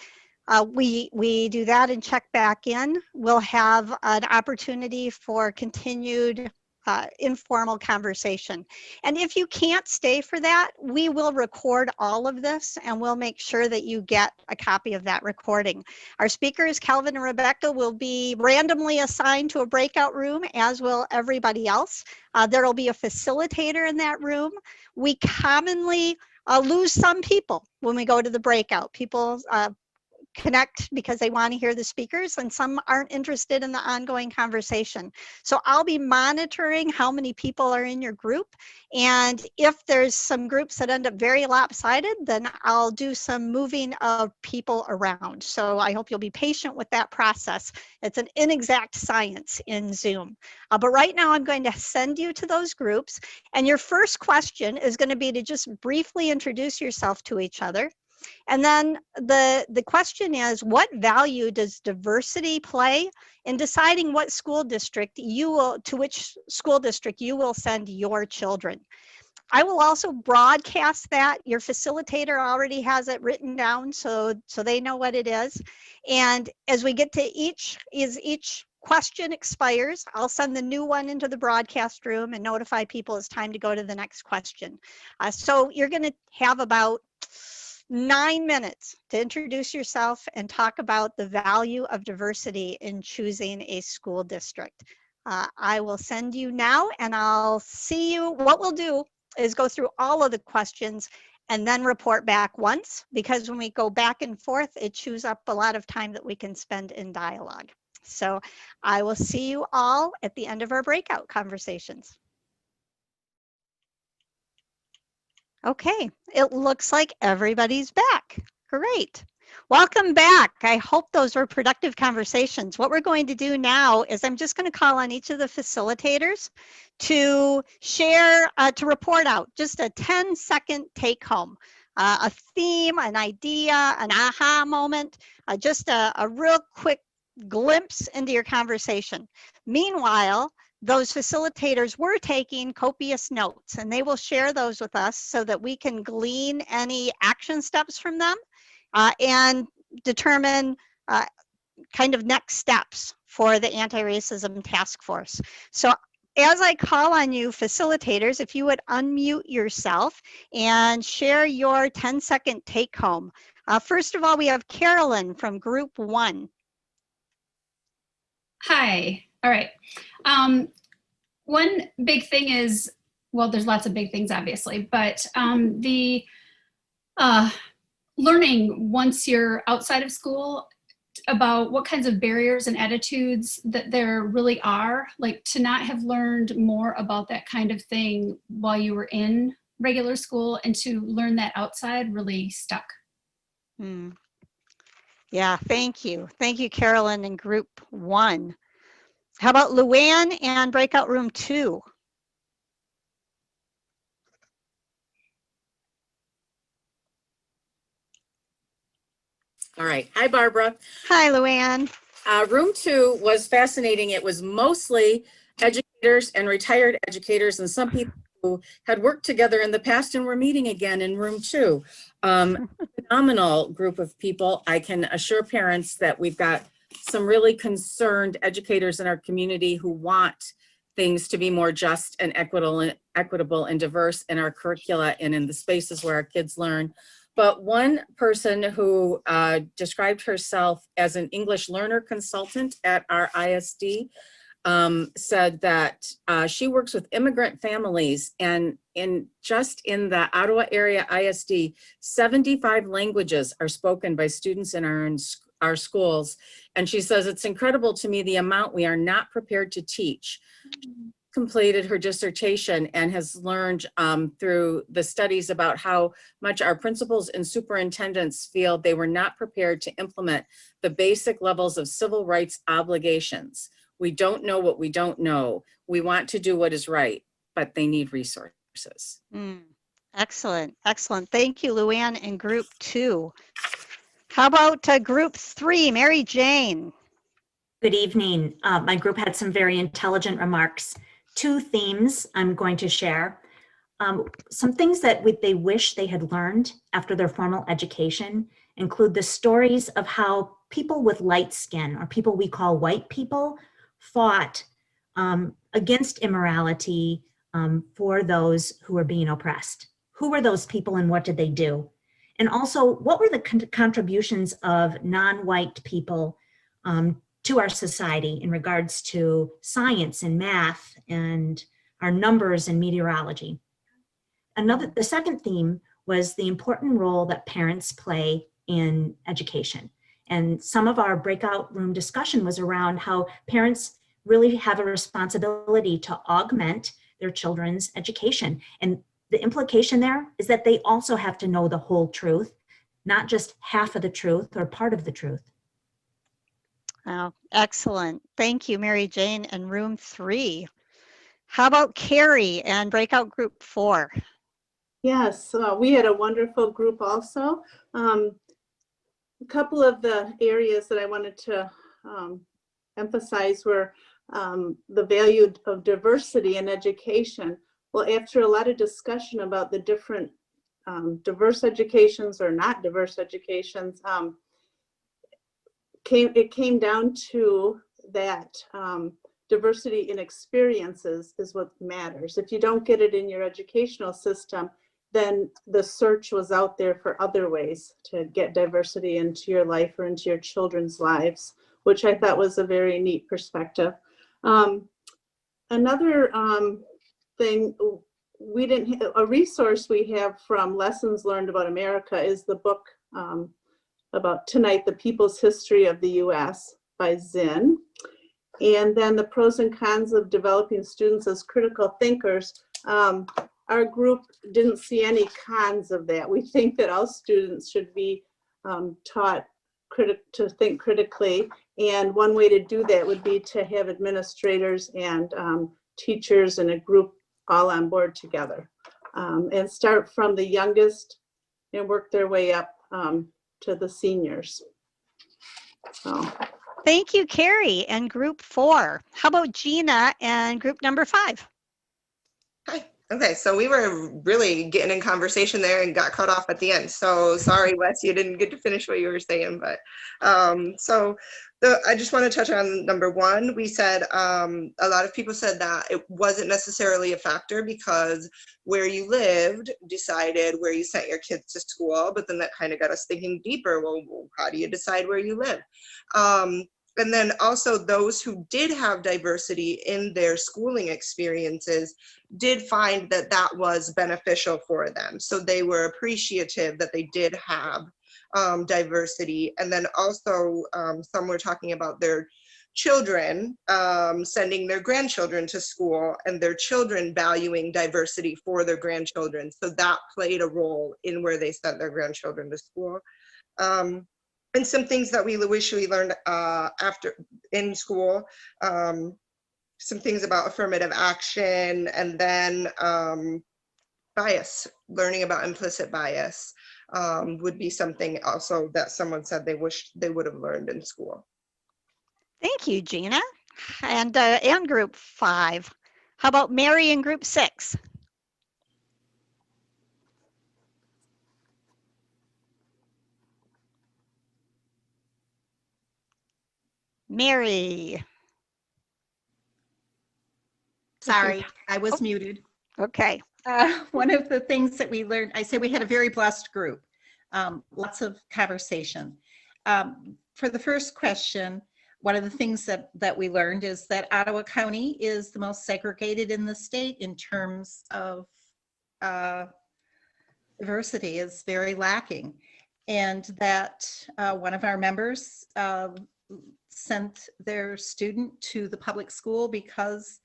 A: we do that and check back in, we'll have an opportunity for continued informal conversation. And if you can't stay for that, we will record all of this and we'll make sure that you get a copy of that recording. Our speakers, Calvin and Rebecca, will be randomly assigned to a breakout room, as will everybody else. There will be a facilitator in that room. We commonly lose some people when we go to the breakout. People connect because they want to hear the speakers, and some aren't interested in the ongoing conversation. So I'll be monitoring how many people are in your group, and if there's some groups that end up very lopsided, then I'll do some moving of people around. So I hope you'll be patient with that process. It's an inexact science in Zoom. But right now I'm going to send you to those groups, and your first question is going to be to just briefly introduce yourself to each other. And then the question is, what value does diversity play in deciding what school district to which school district you will send your children? I will also broadcast that. Your facilitator already has it written down, so they know what it is. And as we get to each question expires, I'll send the new one into the broadcast room and notify people it's time to go to the next question. So you're going to have about 9 minutes to introduce yourself and talk about the value of diversity in choosing a school district. I will send you now, and I'll see you. What we'll do is go through all of the questions and then report back once, because when we go back and forth, it chews up a lot of time that we can spend in dialogue. So I will see you all at the end of our breakout conversations. Okay, it looks like everybody's back. Great. Welcome back. I hope those were productive conversations. What we're going to do now is I'm just going to call on each of the facilitators to share, to report out just a 10-second take home, a theme, an idea, an aha moment, just a real quick glimpse into your conversation. Meanwhile, those facilitators were taking copious notes, and they will share those with us so that we can glean any action steps from them and determine kind of next steps for the anti-racism task force. So as I call on you facilitators, if you would unmute yourself and share your 10-second take home. First of all, we have Carolyn from Group 1.
F: Hi. All right. One big thing is, well, there's lots of big things, obviously, but the learning once you're outside of school about what kinds of barriers and attitudes that there really are, like to not have learned more about that kind of thing while you were in regular school and to learn that outside really stuck.
A: Yeah, thank you. Thank you, Carolyn, in Group 1. How about Luann and Breakout Room 2?
G: All right. Hi, Barbara.
A: Hi, Luann.
G: Room 2 was fascinating. It was mostly educators and retired educators and some people who had worked together in the past and were meeting again in Room 2. Phenomenal group of people. I can assure parents that we've got some really concerned educators in our community who want things to be more just and equitable and diverse in our curricula and in the spaces where our kids learn. But one person who described herself as an English learner consultant at our ISD said that she works with immigrant families, and in the Ottawa area ISD, 75 languages are spoken by students in our schools. And she says, it's incredible to me the amount we are not prepared to teach. She completed her dissertation and has learned through the studies about how much our principals and superintendents feel they were not prepared to implement the basic levels of civil rights obligations. We don't know what we don't know. We want to do what is right, but they need resources.
A: Excellent, excellent. Thank you, Luann, in Group 2. How about Group 3, Mary Jane?
H: Good evening. My group had some very intelligent remarks. 2 themes I'm going to share. Some things that they wish they had learned after their formal education, include the stories of how people with light skin, or people we call white people, fought against immorality for those who were being oppressed. Who were those people and what did they do? And also, what were the contributions of non-white people to our society in regards to science and math and our numbers and meteorology? The second theme was the important role that parents play in education. And some of our breakout room discussion was around how parents really have a responsibility to augment their children's education. And the implication there is that they also have to know the whole truth, not just half of the truth or part of the truth.
A: Oh, excellent. Thank you, Mary Jane. And room 3. How about Carrie and breakout group 4?
I: Yes, we had a wonderful group also. A couple of the areas that I wanted to emphasize were the value of diversity in education. Well, after a lot of discussion about the different diverse educations or not diverse educations, it came down to that diversity in experiences is what matters. If you don't get it in your educational system, then the search was out there for other ways to get diversity into your life or into your children's lives, which I thought was a very neat perspective. Another thing, a resource we have from Lessons Learned About America is the book about Tonight, the People's History of the U.S. by Zinn. And then the pros and cons of developing students as critical thinkers. Our group didn't see any cons of that. We think that all students should be taught to think critically. And one way to do that would be to have administrators and teachers and a group all on board together. And start from the youngest and work their way up to the seniors. So.
A: Thank you, Carrie, and group 4. How about Gina and group number 5?
J: Hi. Okay, so we were really getting in conversation there and got cut off at the end. So sorry, Wes, you didn't get to finish what you were saying. But I just want to touch on number 1. We said a lot of people said that it wasn't necessarily a factor because where you lived decided where you sent your kids to school. But then that kind of got us thinking deeper. Well, how do you decide where you live? And then also those who did have diversity in their schooling experiences did find that that was beneficial for them. So they were appreciative that they did have diversity. And then also some were talking about their children sending their grandchildren to school and their children valuing diversity for their grandchildren. So that played a role in where they sent their grandchildren to school. And some things that we wish we learned after in school, some things about affirmative action, and then bias, learning about implicit bias would be something also that someone said they wish they would have learned in school.
A: Thank you, Gina. And group 5. How about Mary in group 6? Mary.
K: Sorry, I was muted.
A: Okay.
K: One of the things that we learned, I say we had a very blessed group, lots of conversation. For the first question, one of the things that we learned is that Ottawa County is the most segregated in the state in terms of diversity, is very lacking. And that one of our members sent their student to the public school because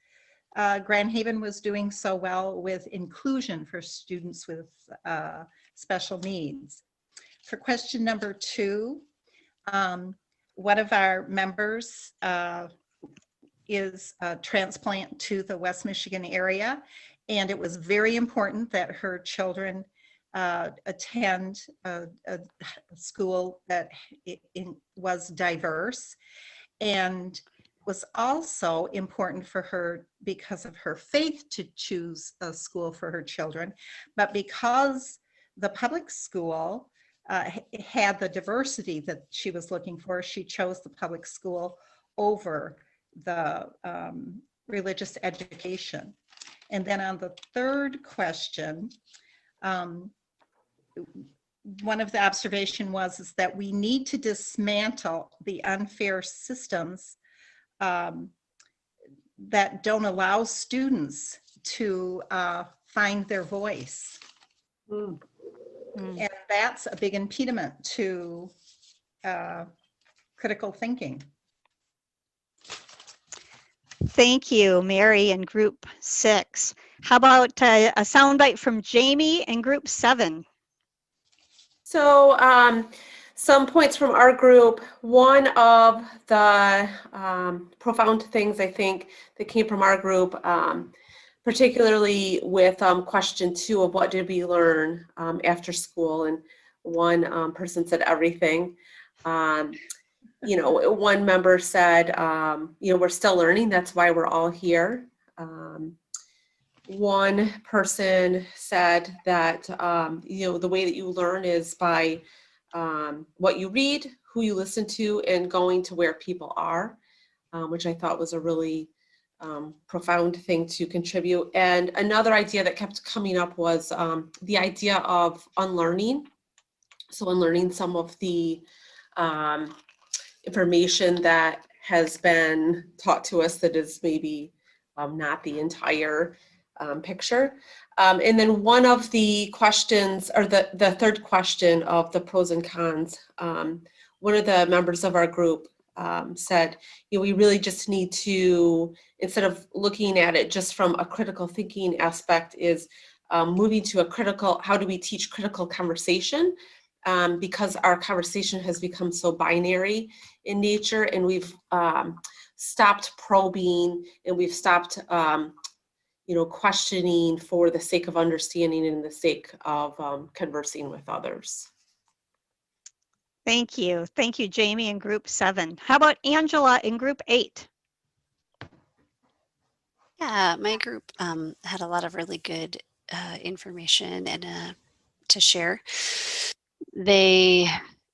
K: Grand Haven was doing so well with inclusion for students with special needs. For question number 2, one of our members is a transplant to the West Michigan area, and it was very important that her children attend a school that was diverse, and was also important for her because of her faith to choose a school for her children, but because the public school had the diversity that she was looking for, she chose the public school over the religious education. And then on the third question, one of the observation was is that we need to dismantle the unfair systems that don't allow students to find their voice. And that's a big impediment to critical thinking.
A: Thank you, Mary in Group 6. How about a soundbite from Jamie in Group 7?
L: So some points from our group. One of the profound things I think that came from our group, particularly with question 2 of what did we learn after school, and one person said everything. You know, one member said, you know, we're still learning, that's why we're all here. One person said that, you know, the way that you learn is by what you read, who you listen to, and going to where people are, which I thought was a really profound thing to contribute. And another idea that kept coming up was the idea of unlearning. So unlearning some of the information that has been taught to us that is maybe not the entire picture. And then one of the questions, or the third question of the pros and cons, one of the members of our group said, you know, we really just need to, instead of looking at it just from a critical thinking aspect, is moving to a critical, how do we teach critical conversation? Because our conversation has become so binary in nature, and we've stopped probing, and we've stopped you know, questioning for the sake of understanding and the sake of conversing with others.
A: Thank you. Thank you, Jamie in Group 7. How about Angela in Group 8?
M: Yeah, my group had a lot of really good information and to share. They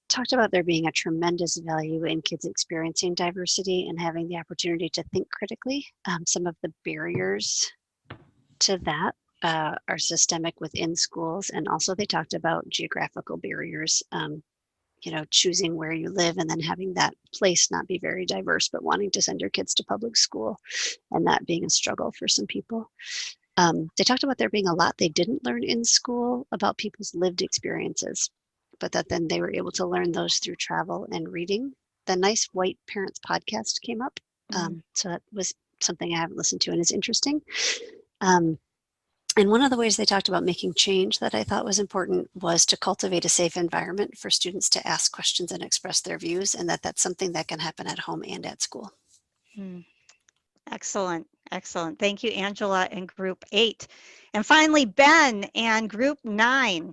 M: talked about there being a tremendous value in kids experiencing diversity and having the opportunity to think critically. Some of the barriers to that are systemic within schools, and also they talked about geographical barriers, you know, choosing where you live and then having that place not be very diverse, but wanting to send your kids to public school, and that being a struggle for some people. They talked about there being a lot they didn't learn in school about people's lived experiences, but that then they were able to learn those through travel and reading. The Nice White Parents podcast came up. So that was something I haven't listened to and is interesting. And one of the ways they talked about making change that I thought was important was to cultivate a safe environment for students to ask questions and express their views, and that that's something that can happen at home and at school.
A: Excellent. Excellent. Thank you, Angela in Group 8. And finally, Ben and Group 9.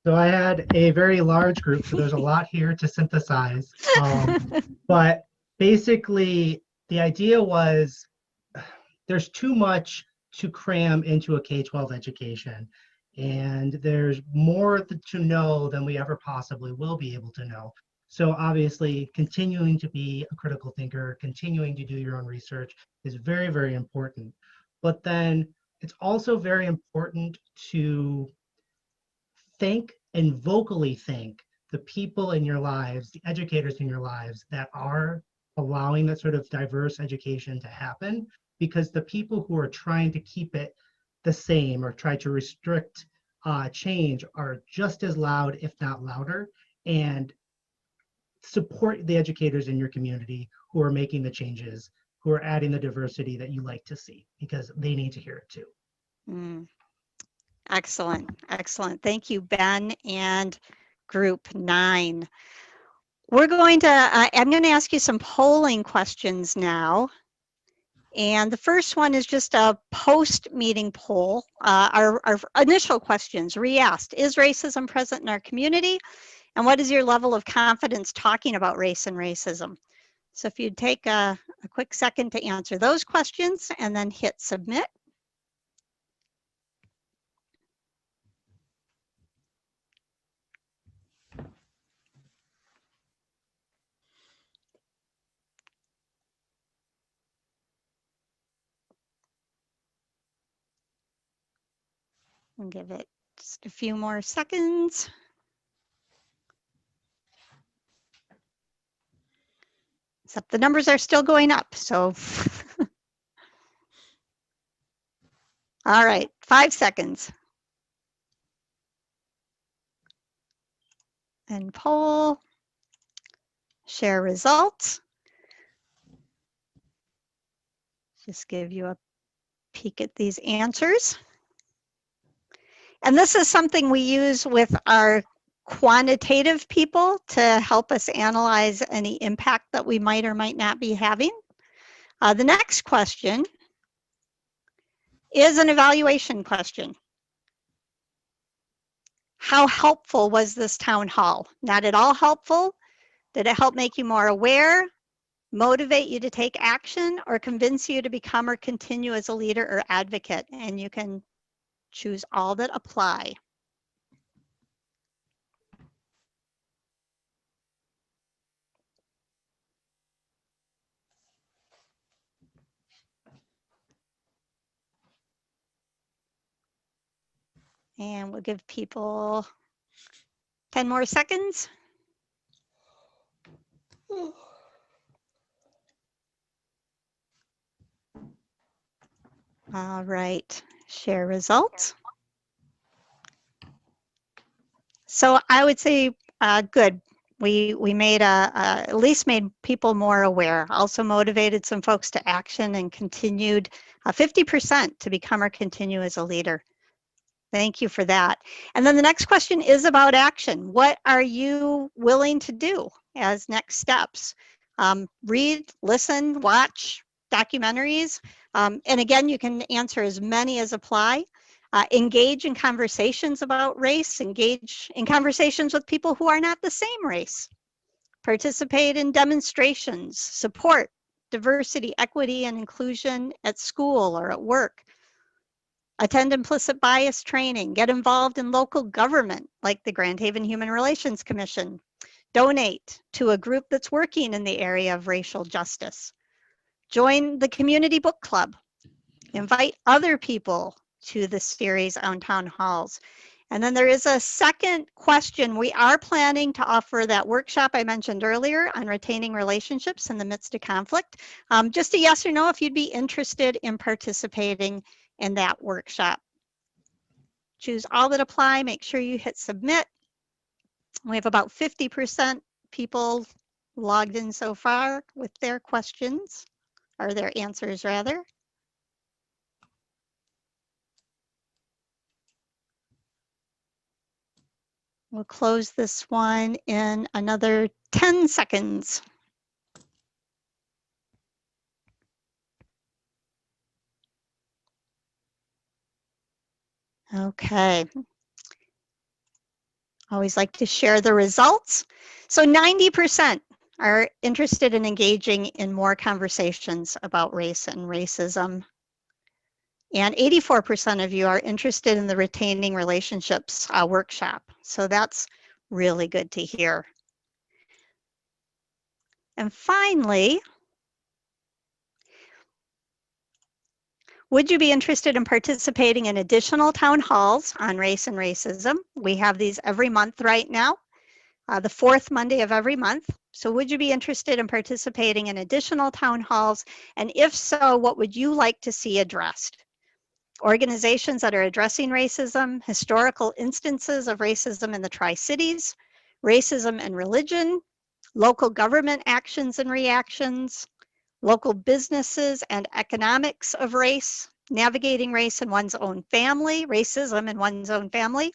N: So I had a very large group, so there's a lot here to synthesize. But basically, the idea was there's too much to cram into a K-12 education, and there's more to know than we ever possibly will be able to know. So obviously, continuing to be a critical thinker, continuing to do your own research is very, very important. But then it's also very important to think and vocally thank the people in your lives, the educators in your lives that are allowing that sort of diverse education to happen, because the people who are trying to keep it the same or try to restrict change are just as loud, if not louder, and support the educators in your community who are making the changes, who are adding the diversity that you like to see, because they need to hear it too.
A: Excellent. Excellent. Thank you, Ben and Group 9. We're going to, I'm going to ask you some polling questions now. And the first one is just a post-meeting poll. Our initial questions re-asked: is racism present in our community? And what is your level of confidence talking about race and racism? So if you'd take a quick second to answer those questions and then hit submit. I'll give it just a few more seconds. Except the numbers are still going up, so. All right, 5 seconds. And poll, share results. Just give you a peek at these answers. And this is something we use with our quantitative people to help us analyze any impact that we might or might not be having. The next question is an evaluation question. How helpful was this town hall? Not at all helpful. Did it help make you more aware, motivate you to take action, or convince you to become or continue as a leader or advocate? And you can choose all that apply. And we'll give people 10 more seconds. All right, share results. So I would say good. We made at least made people more aware, also motivated some folks to action and continued 50% to become or continue as a leader. Thank you for that. And then the next question is about action. What are you willing to do as next steps? Read, listen, watch documentaries. And again, you can answer as many as apply. Engage in conversations about race, engage in conversations with people who are not the same race. Participate in demonstrations, support diversity, equity, and inclusion at school or at work. Attend implicit bias training, get involved in local government like the Grand Haven Human Relations Commission. Donate to a group that's working in the area of racial justice. Join the community book club. Invite other people to the series on town halls. And then there is a second question. We are planning to offer that workshop I mentioned earlier on retaining relationships in the midst of conflict. Just a yes or no if you'd be interested in participating in that workshop. Choose all that apply, make sure you hit submit. We have about 50% people logged in so far with their questions, or their answers rather. We'll close this one in another 10 seconds. Okay. Always like to share the results. So 90% are interested in engaging in more conversations about race and racism. And 84% of you are interested in the Retaining Relationships workshop. So that's really good to hear. And finally, would you be interested in participating in additional town halls on race and racism? We have these every month right now, the fourth Monday of every month. So would you be interested in participating in additional town halls? And if so, what would you like to see addressed? Organizations that are addressing racism, historical instances of racism in the Tri-Cities, racism and religion, local government actions and reactions, local businesses and economics of race, navigating race in one's own family, racism in one's own family,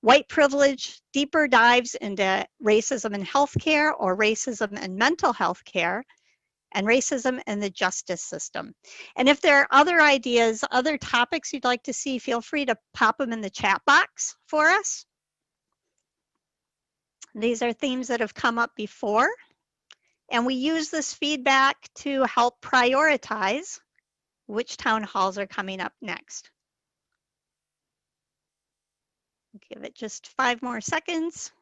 A: white privilege, deeper dives into racism in healthcare or racism and mental health care, and racism in the justice system. And if there are other ideas, other topics you'd like to see, feel free to pop them in the chat box for us. These are themes that have come up before. And we use this feedback to help prioritize which town halls are coming up next. Give it just 5 more seconds.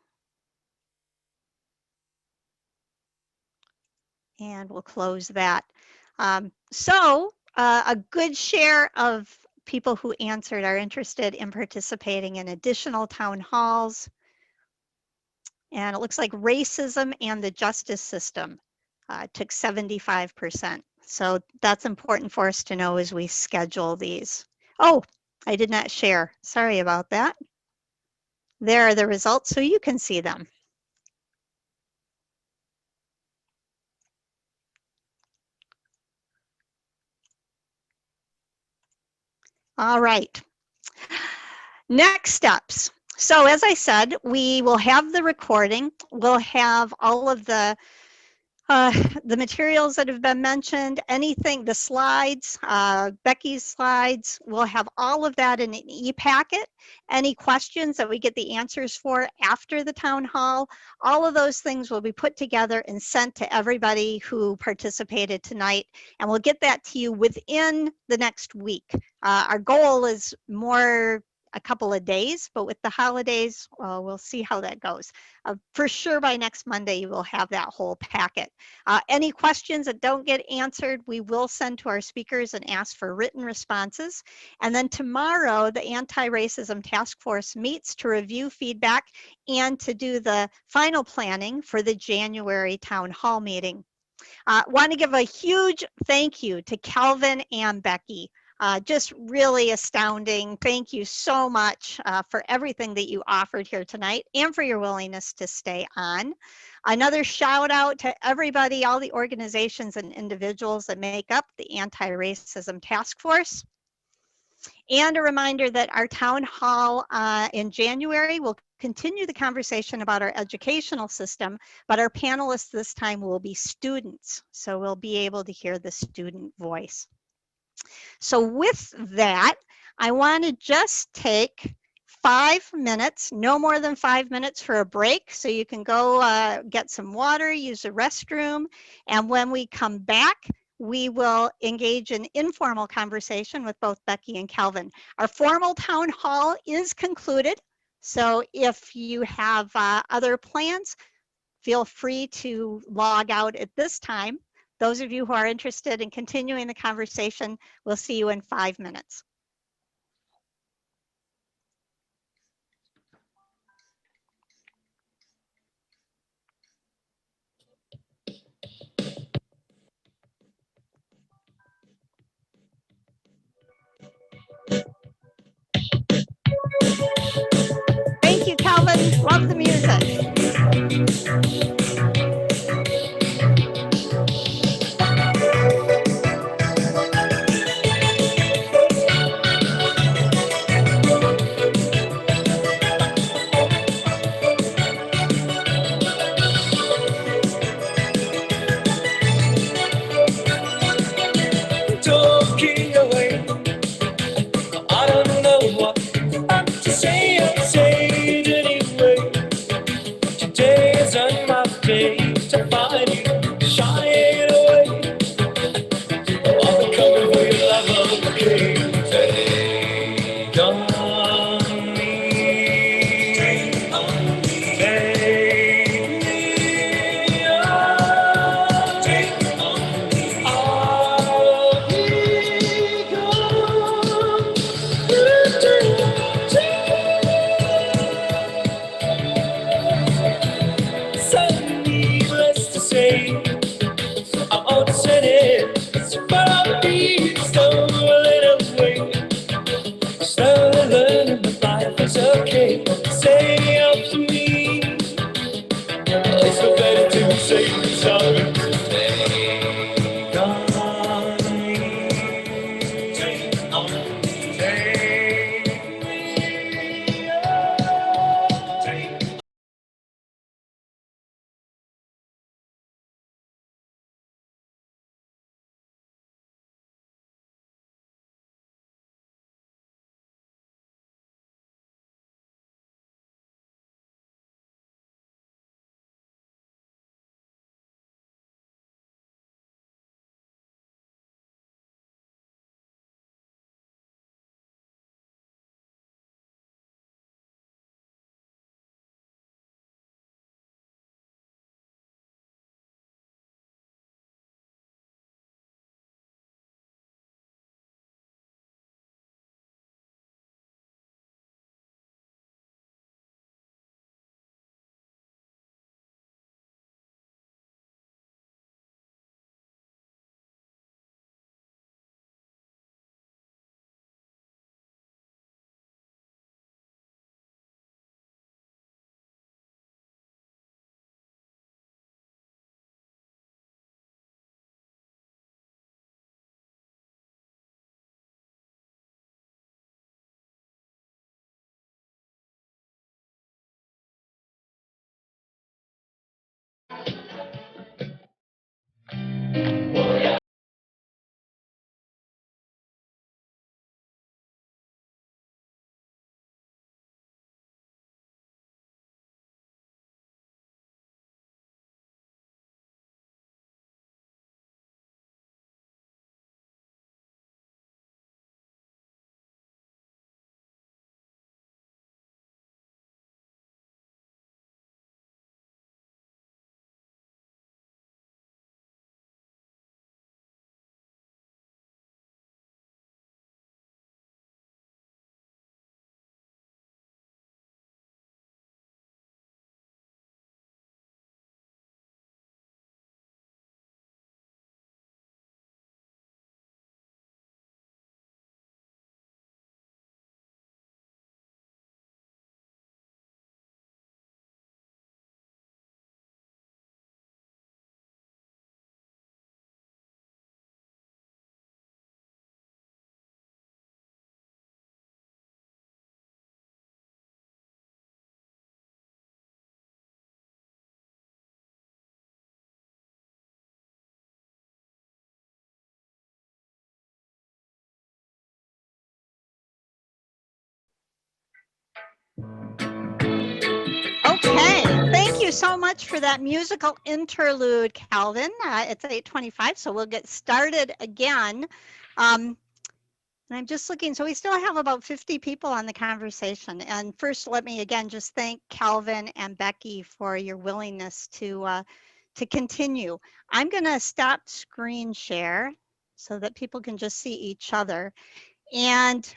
A: And we'll close that. A good share of people who answered are interested in participating in additional town halls. And it looks like racism and the justice system took 75%. So that's important for us to know as we schedule these. Oh, I did not share. Sorry about that. There are the results so you can see them. All right. Next steps. So as I said, we will have the recording. We'll have all of the materials that have been mentioned, anything, the slides, Becky's slides, we'll have all of that in an e-packet. Any questions that we get the answers for after the town hall, all of those things will be put together and sent to everybody who participated tonight. And we'll get that to you within the next week. Our goal is more a couple of days, but with the holidays, we'll see how that goes. For sure by next Monday, you will have that whole packet. Any questions that don't get answered, we will send to our speakers and ask for written responses. And then tomorrow, the Anti-Racism Task Force meets to review feedback and to do the final planning for the January town hall meeting. Want to give a huge thank you to Calvin and Becky. Just really astounding. Thank you so much for everything that you offered here tonight and for your willingness to stay on. Another shout out to everybody, all the organizations and individuals that make up the Anti-Racism Task Force. And a reminder that our town hall in January will continue the conversation about our educational system, but our panelists this time will be students. So we'll be able to hear the student voice. So with that, I want to just take 5 minutes, no more than 5 minutes for a break. So you can go get some water, use the restroom. And when we come back, we will engage in informal conversation with both Becky and Calvin. Our formal town hall is concluded. So if you have other plans, feel free to log out at this time. Those of you who are interested in continuing the conversation, we'll see you in 5 minutes. Thank you, Calvin. Love the music. you so much for that musical interlude, Calvin. It's 8:25, so we'll get started again. And I'm just looking, so we still have about 50 people on the conversation. And first, let me again just thank Calvin and Becky for your willingness to continue. I'm going to stop screen share so that people can just see each other. And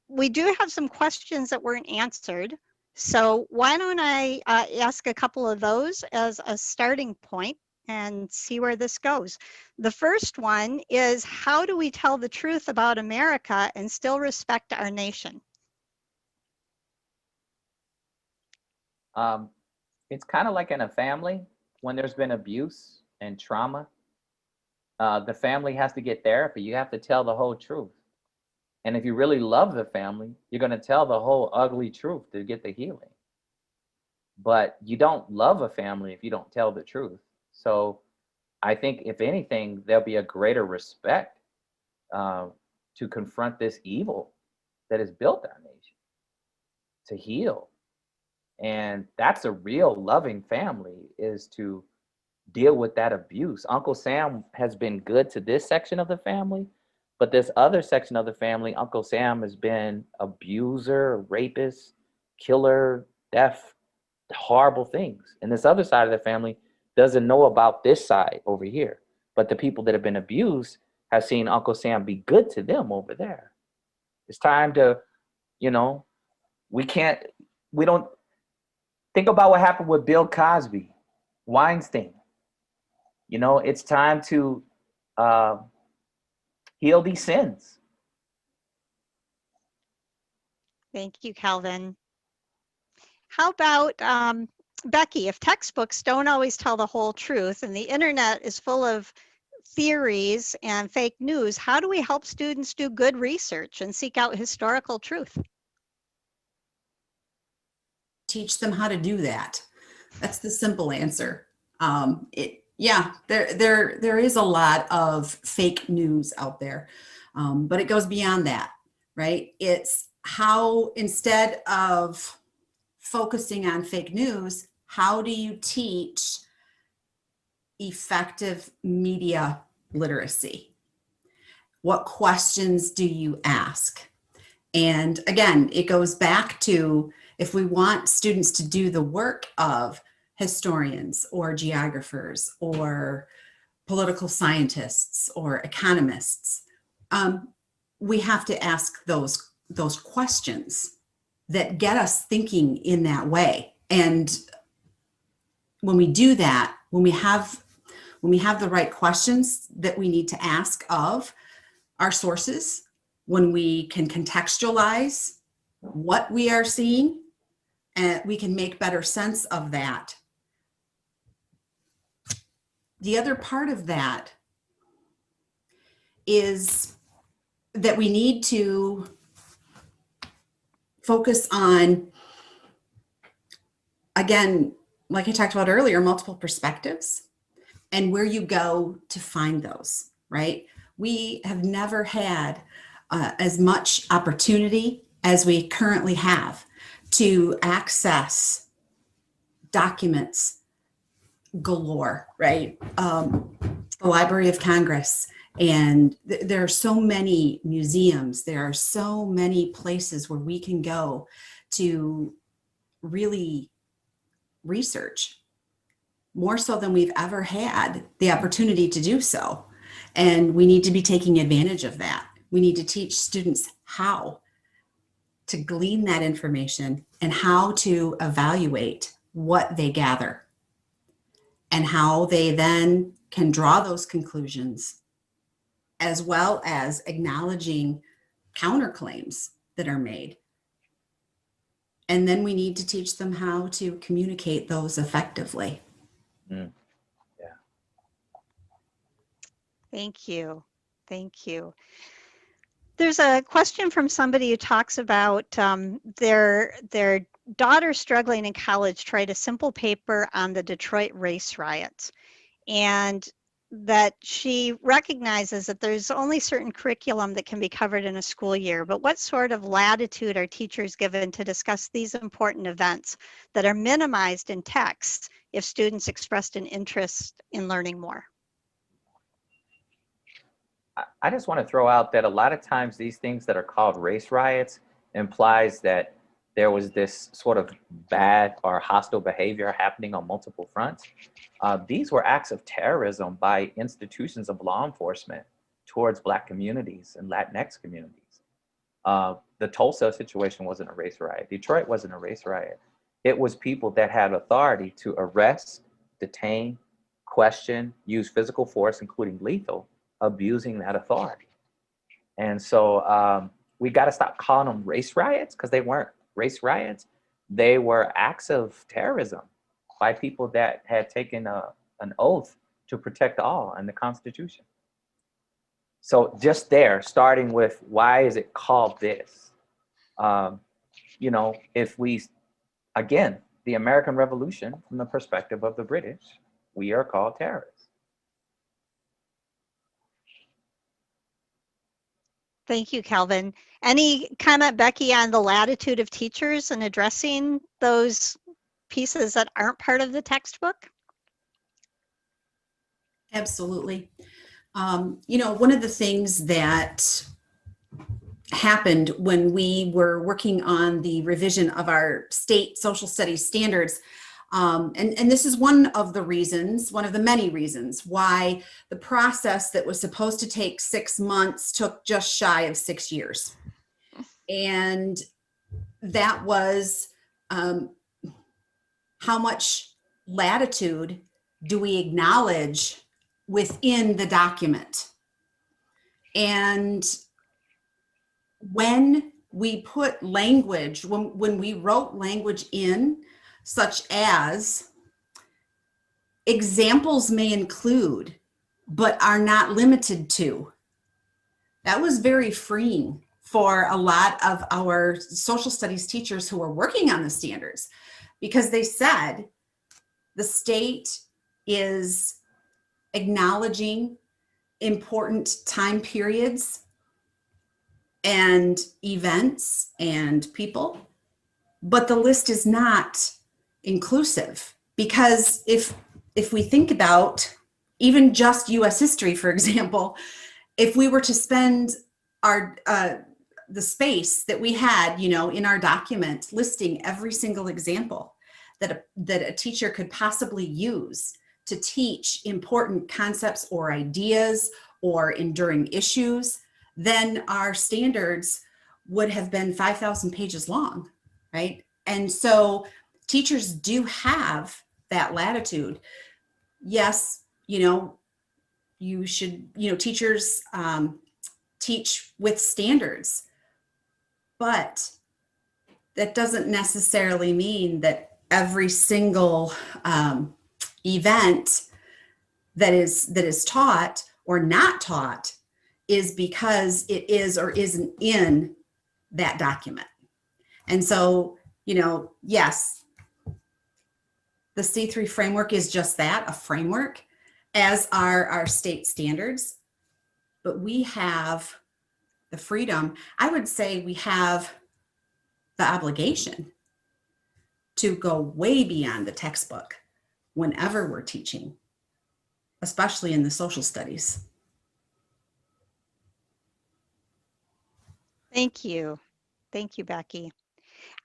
A: we do have some questions that weren't answered. So why don't I ask a couple of those as a starting point and see where this goes. The first one is, how do we tell the truth about America and still respect our nation?
C: It's kind of like in a family when there's been abuse and trauma. The family has to get therapy. You have to tell the whole truth. And if you really love the family, you're going to tell the whole ugly truth to get the healing. But you don't love a family if you don't tell the truth. So I think, if anything, there'll be a greater respect to confront this evil that has built our nation, to heal. And that's a real loving family, is to deal with that abuse. Uncle Sam has been good to this section of the family, but this other section of the family, Uncle Sam has been abuser, rapist, killer, death, horrible things. And this other side of the family doesn't know about this side over here. But the people that have been abused have seen Uncle Sam be good to them over there. It's time to, we don't think about what happened with Bill Cosby, Weinstein. It's time to heal these sins.
A: Thank you, Calvin. How about Becky? If textbooks don't always tell the whole truth and the internet is full of theories and fake news, how do we help students do good research and seek out historical truth?
D: Teach them how to do that. That's the simple answer. There is a lot of fake news out there, but it goes beyond that, right? It's how, instead of focusing on fake news, how do you teach effective media literacy? What questions do you ask? And again, it goes back to, if we want students to do the work of historians or geographers or political scientists or economists, we have to ask those questions that get us thinking in that way. And when we do that, when we have the right questions that we need to ask of our sources, when we can contextualize what we are seeing, and we can make better sense of that. The other part of that is that we need to focus on, again, like I talked about earlier, multiple perspectives and where you go to find those, right? We have never had as much opportunity as we currently have to access documents galore, right? The Library of Congress, and there are so many museums, there are so many places where we can go to really research, more so than we've ever had the opportunity to do so. And we need to be taking advantage of that. We need to teach students how to glean that information and how to evaluate what they gather and how they then can draw those conclusions, as well as acknowledging counterclaims that are made. And then we need to teach them how to communicate those effectively.
C: Mm.
A: Thank you. Thank you. There's a question from somebody who talks about their daughter struggling in college tried a simple paper on the Detroit race riots. And that she recognizes that there's only certain curriculum that can be covered in a school year, but what sort of latitude are teachers given to discuss these important events that are minimized in text if students expressed an interest in learning more?
C: I just want to throw out that a lot of times these things that are called race riots implies that there was this sort of bad or hostile behavior happening on multiple fronts. These were acts of terrorism by institutions of law enforcement towards Black communities and Latinx communities. The Tulsa situation wasn't a race riot. Detroit wasn't a race riot. It was people that had authority to arrest, detain, question, use physical force, including lethal, abusing that authority. And so we got to stop calling them race riots, because they weren't race riots. They were acts of terrorism by people that had taken an oath to protect all in the Constitution. So just there, starting with why is it called this? You know, if we, again, the American Revolution from the perspective of the British, we are called terrorists.
A: Thank you, Calvin. Any comment, Becky, on the latitude of teachers in addressing those pieces that aren't part of the textbook?
D: Absolutely. You know, one of the things that happened when we were working on the revision of our state social studies standards, and this is one of the reasons, one of the many reasons why the process that was supposed to take 6 months took just shy of 6 years. And that was how much latitude do we acknowledge within the document? And when we put language, when we wrote language in, such as examples may include, but are not limited to, that was very freeing for a lot of our social studies teachers who are working on the standards, because they said the state is acknowledging important time periods and events and people, but the list is not inclusive. Because if we think about even just US history, for example, if we were to spend our the space that we had, you know, in our document listing every single example that a teacher could possibly use to teach important concepts or ideas or enduring issues, then our standards would have been 5,000 pages long, right? And so teachers do have that latitude. Yes, you know, you should, you know, teachers teach with standards, but that doesn't necessarily mean that every single event that is taught or not taught is because it is or isn't in that document. And so, you know, yes, the C3 framework is just that, a framework, as are our state standards. But we have the freedom, I would say we have the obligation to go way beyond the textbook whenever we're teaching, especially in the social studies.
A: Thank you. Thank you, Becky.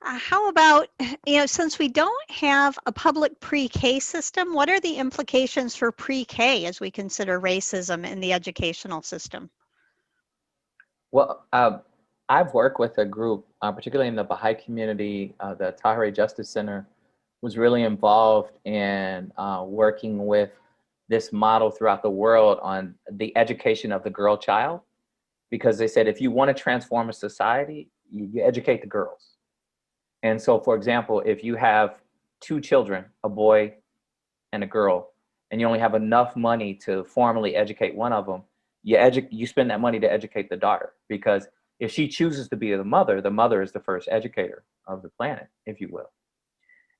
A: How about, you know, since we don't have a public pre-K system, what are the implications for pre-K as we consider racism in the educational system?
C: Well, I've worked with a group, particularly in the Baha'i community. The Tahrir Justice Center was really involved in working with this model throughout the world on the education of the girl child, because they said if you want to transform a society, you educate the girls. And so, for example, if you have 2 children, a boy and a girl, and you only have enough money to formally educate one of them, you spend that money to educate the daughter, because if she chooses to be the mother is the first educator of the planet, if you will.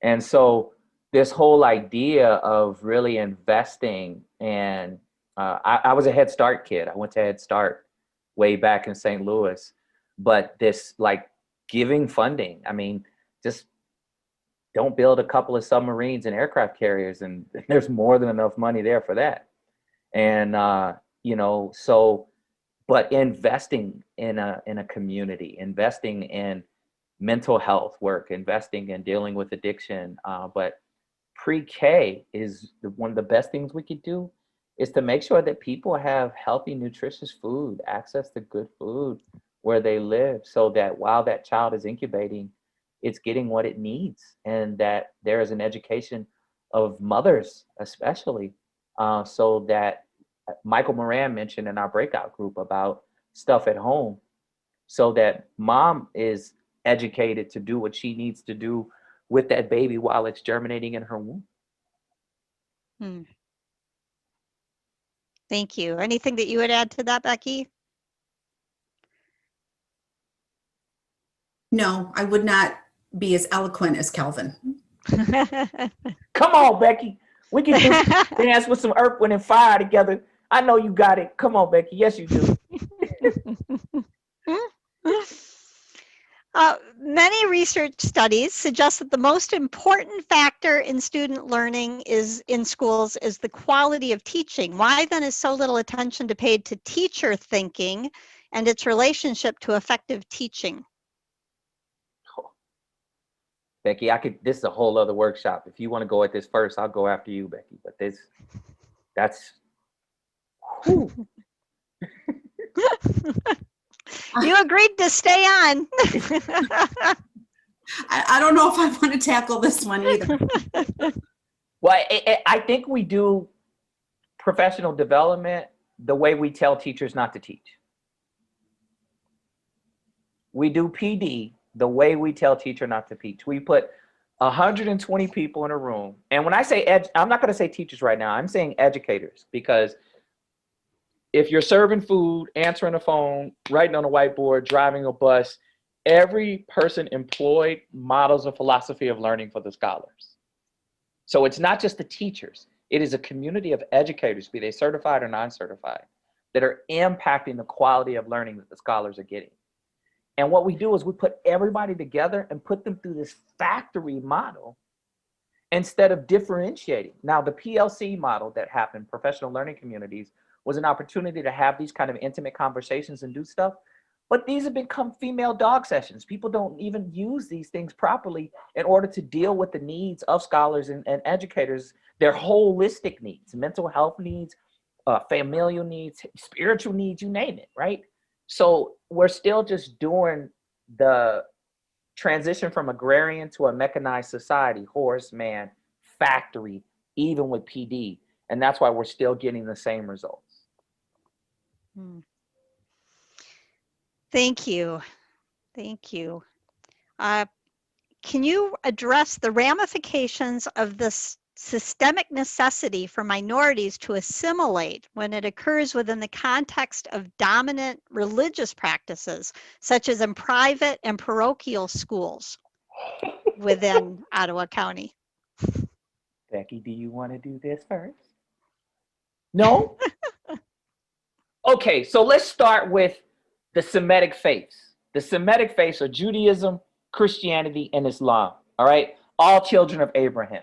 C: And so this whole idea of really investing and I was a Head Start kid. I went to Head Start way back in St. Louis. But this, like, giving funding, I mean, just don't build a couple of submarines and aircraft carriers, and there's more than enough money there for that. And, you know, so, but investing in a community, investing in mental health work, investing in dealing with addiction. But pre-K is one of the best things we could do, is to make sure that people have healthy, nutritious food, access to good food where they live, so that while that child is incubating, it's getting what it needs, and that there is an education of mothers, especially, so that Michael Moran mentioned in our breakout group about stuff at home, so that mom is educated to do what she needs to do with that baby while it's germinating in her womb.
A: Thank you. Anything that you would add to that, Becky?
D: No, I would not be as eloquent as Kelvin.
C: Come on, Becky. We can do dance with some Earth, Wind, and Fire together. I know you got it. Come on, Becky. Yes, you do.
A: Many research studies suggest that the most important factor in student learning in schools is the quality of teaching. Why then is so little attention paid to teacher thinking and its relationship to effective teaching?
C: Becky, this is a whole other workshop. If you want to go at this first, I'll go after you, Becky. But that's.
A: You agreed to stay on.
D: I don't know if I want to tackle this one either.
C: Well, I think we do professional development the way we tell teachers not to teach. We do PD the way we tell teacher not to teach. We put 120 people in a room. And when I say I'm not going to say teachers right now. I'm saying educators, because if you're serving food, answering a phone, writing on a whiteboard, driving a bus, every person employed models a philosophy of learning for the scholars. So it's not just the teachers. It is a community of educators, be they certified or non-certified, that are impacting the quality of learning that the scholars are getting. And what we do is we put everybody together and put them through this factory model instead of differentiating. Now, the PLC model that happened, professional learning communities, was an opportunity to have these kind of intimate conversations and do stuff. But these have become female dog sessions. People don't even use these things properly in order to deal with the needs of scholars and educators, their holistic needs, mental health needs, familial needs, spiritual needs, you name it, right? So we're still just doing the transition from agrarian to a mechanized society, horse, man, factory, even with PD. And that's why we're still getting the same results.
A: Thank you. Thank you. Can you address the ramifications of this systemic necessity for minorities to assimilate when it occurs within the context of dominant religious practices, such as in private and parochial schools within Ottawa County?
C: Becky, do you want to do this first? No? Okay, so let's start with the Semitic faiths. The Semitic faiths are Judaism, Christianity, and Islam, all right? All children of Abraham.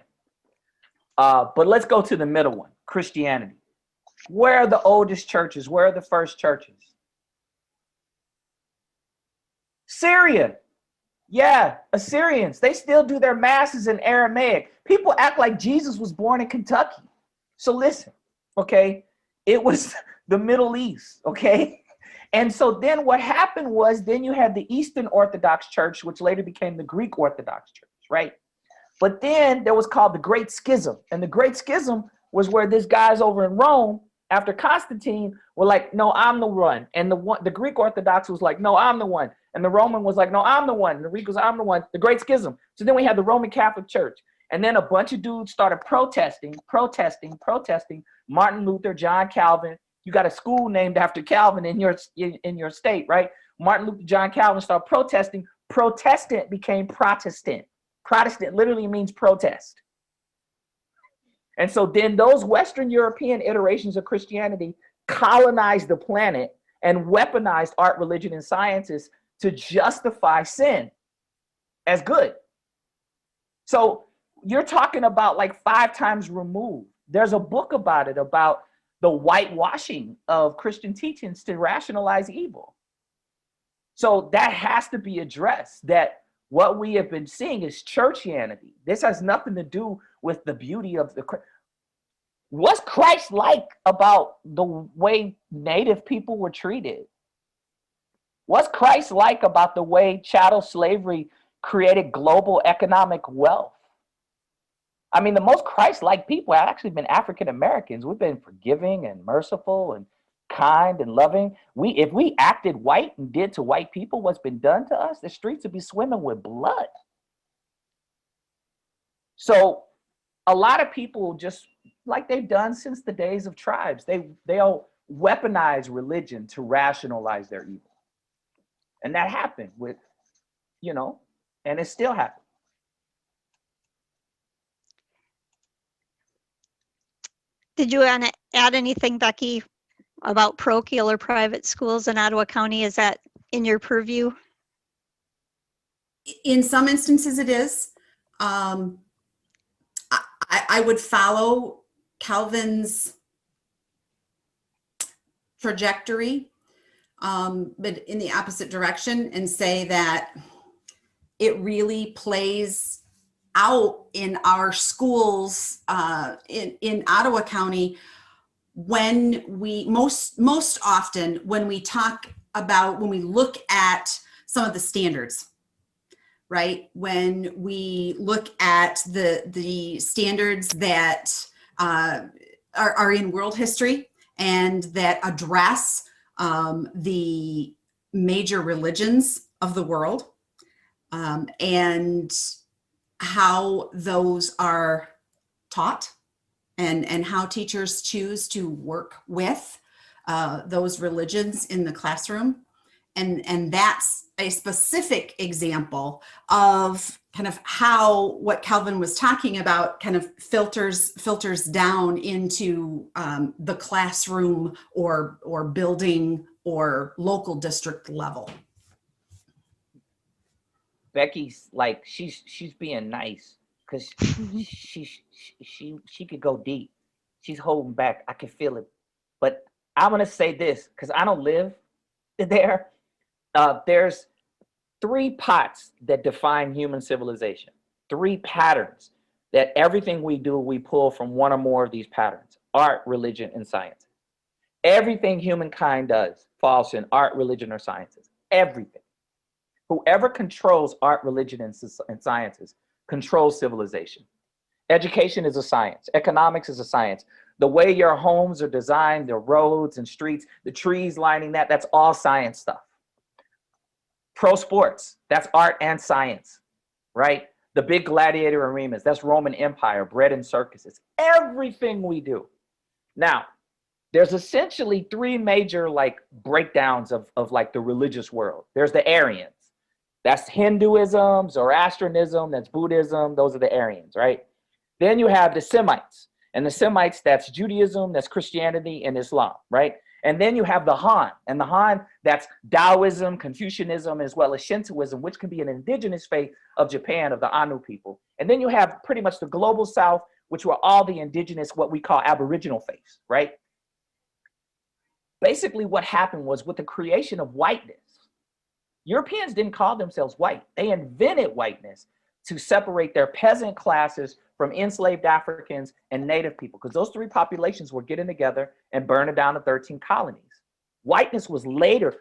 C: But let's go to the middle one, Christianity. Where are the oldest churches? Where are the first churches? Syria. Yeah, Assyrians. They still do their masses in Aramaic. People act like Jesus was born in Kentucky. So listen, okay? It was the Middle East, okay? And so then what happened was, then you had the Eastern Orthodox Church, which later became the Greek Orthodox Church, right? But then there was called the Great Schism. And the Great Schism was where these guys over in Rome, after Constantine, were like, no, I'm the one. And the Greek Orthodox was like, no, I'm the one. And the Roman was like, no, I'm the one. And the Greek was, I'm the one. The Great Schism. So then we had the Roman Catholic Church. And then a bunch of dudes started protesting. Martin Luther, John Calvin. You got a school named after Calvin in your state, right? Martin Luther, John Calvin started protesting. Protestant became Protestant. Protestant literally means protest. And so then those Western European iterations of Christianity colonized the planet and weaponized art, religion, and sciences to justify sin as good. So you're talking about like 5 times removed. There's a book about it, about the whitewashing of Christian teachings to rationalize evil. So that has to be addressed, that what we have been seeing is churchianity. This has nothing to do with the beauty of the. What's Christ like about the way Native people were treated? What's Christ like about the way chattel slavery created global economic wealth? I mean, the most Christ-like people have actually been African Americans. We've been forgiving and merciful and kind and loving. If we acted white and did to white people what's been done to us, the streets would be swimming with blood. So a lot of people, just like they've done since the days of tribes, they'll weaponize religion to rationalize their evil. And that happened with, and it still happens.
A: Did you want to add anything, Becky, about parochial or private schools in Ottawa County? Is that in your purview?
D: In some instances it is. I would follow Calvin's trajectory, but in the opposite direction, and say that it really plays out in our schools in Ottawa County when we most often when we look at some of the standards, right? When we look at the standards that are in world history and that address the major religions of the world, and how those are taught and how teachers choose to work with those religions in the classroom. And that's a specific example of kind of how what Calvin was talking about kind of filters down into the classroom or building or local district level.
C: Becky's like, she's being nice because she could go deep. She's holding back. I can feel it. But I'm gonna say this because I don't live there. There's 3 pots that define human civilization. 3 patterns that everything we do, we pull from one or more of these patterns: art, religion, and science. Everything humankind does falls in art, religion, or sciences. Everything. Whoever controls art, religion, and sciences controls civilization. Education is a science. Economics is a science. The way your homes are designed, the roads and streets, the trees lining that's all science stuff. Pro sports, that's art and science, right? The big gladiator arenas, that's Roman Empire, bread and circuses. Everything we do. Now, there's essentially 3 major breakdowns of the religious world. There's the Aryans. That's Hinduism, Zoroastrianism, that's Buddhism. Those are the Aryans, right? Then you have the Semites. And the Semites, that's Judaism, that's Christianity, and Islam, right? And then you have the Han. And the Han, that's Taoism, Confucianism, as well as Shintoism, which can be an indigenous faith of Japan, of the Anu people. And then you have pretty much the global South, which were all the indigenous, what we call Aboriginal faiths, right? Basically what happened was with the creation of whiteness, Europeans didn't call themselves white. They invented whiteness to separate their peasant classes from enslaved Africans and Native people, because those 3 populations were getting together and burning down the 13 colonies. Whiteness was later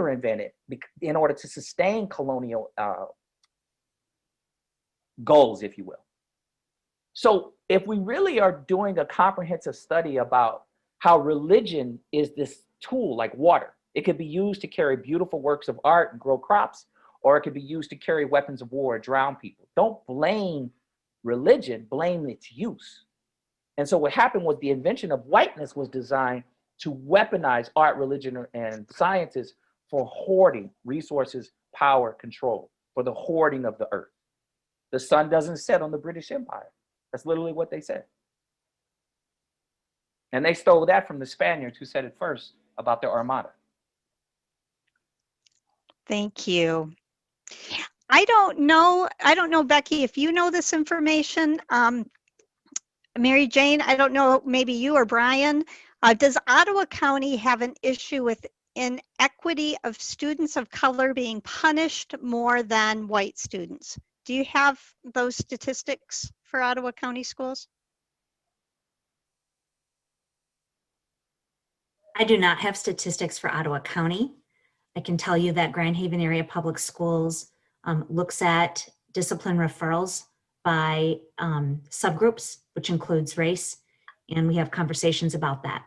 C: invented in order to sustain colonial goals, if you will. So if we really are doing a comprehensive study about how religion is this tool like water, it could be used to carry beautiful works of art and grow crops, or it could be used to carry weapons of war, drown people. Don't blame religion, blame its use. And so what happened was the invention of whiteness was designed to weaponize art, religion, and sciences for hoarding resources, power, control, for the hoarding of the earth. The sun doesn't set on the British Empire. That's literally what they said. And they stole that from the Spaniards who said it first about the Armada.
A: Thank you. I don't know, Becky, if you know this information. Mary Jane, I don't know, maybe you or Brian, does Ottawa County have an issue with inequity of students of color being punished more than white students? Do you have those statistics for Ottawa County schools?
H: I do not have statistics for Ottawa County. I can tell you that Grand Haven Area Public Schools looks at discipline referrals by subgroups, which includes race, and we have conversations about that.